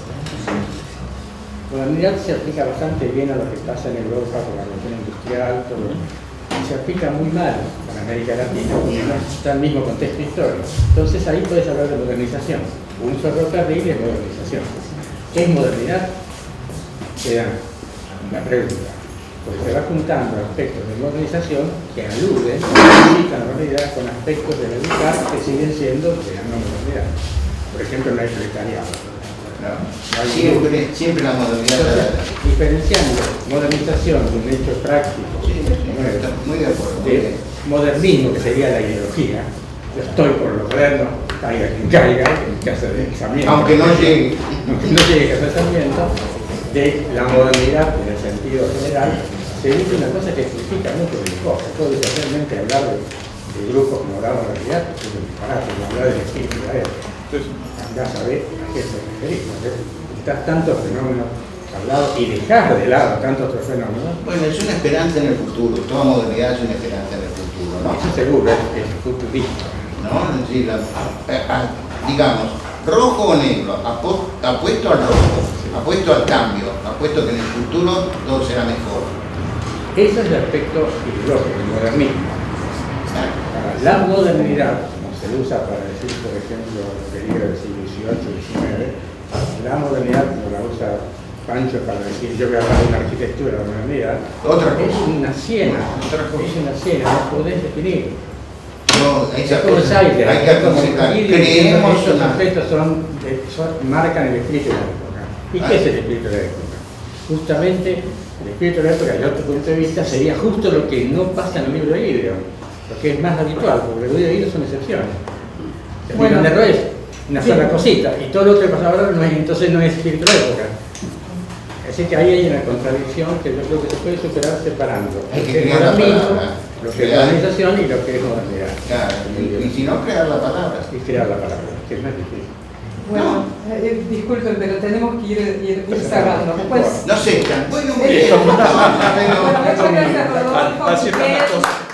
Modernidad se aplica bastante bien a lo que pasa en Europa con la revolución industrial, todo, y se aplica muy mal en América Latina, porque no está en el mismo contexto histórico. Entonces ahí puedes hablar de modernización. Un ferrocarril es modernización. ¿Qué es modernidad? Queda la pregunta. Porque se va juntando aspectos de modernización que aluden, citan la realidad con aspectos del educar que siguen siendo de la no modernidad. Por ejemplo, no hay proletariado. Siempre la modernidad. Entonces, diferenciando modernización de un hecho práctico, muy de acuerdo. de modernismo, que sería la ideología, yo estoy por lo moderno, caiga quien caiga, en caso de pensamiento. Aunque no llegue. Aunque no llegue a pensamiento, de la modernidad en el sentido general, se dice una cosa que explica mucho de cosas. Puedo especialmente hablar de grupos como la realidad, que es un disparate, hablar del espíritu de él. Entonces, ya sabés a qué se referís. Estás tantos fenómenos hablados y dejar de lado tantos otros fenómenos. Bueno, es una esperanza en el futuro, toda modernidad es una esperanza en el futuro, ¿no? Eso seguro, es futurista. ¿No? Es decir, digamos, rojo o negro, apuesto al rojo, apuesto al cambio, apuesto que en el futuro todo será mejor. Ese es el aspecto ideológico, el modernismo. La modernidad, como se usa para decir, por ejemplo, el peligro del siglo XVIII, XIX, la modernidad, como la usa Pancho para decir, yo voy a hablar de una arquitectura de modernidad, es una siena, no podés definir. No, hay que argumentar. Creemos estos aspectos marcan el espíritu de la época. ¿Y qué es el espíritu de la época? Justamente el espíritu de la época, desde otro punto de vista, sería justo lo que no pasa en el libro de vidrio, lo que es más habitual, porque el libro de vidrio son excepciones. El libro de negro es una sola cosita, y todo lo que pasa ahora entonces no es espíritu de la época. Así que ahí hay una contradicción que yo creo que se puede superar separando lo que es modernismo, lo que es modernización y lo que es modernidad. Claro, y si no, crear la palabra. Y crear la palabra, que es más difícil. Bueno, disculpen, pero tenemos que ir cerrando. Pues, No sé, bueno, muy bien. bueno, muchas gracias, Rodolfo. Haciendo una cosa.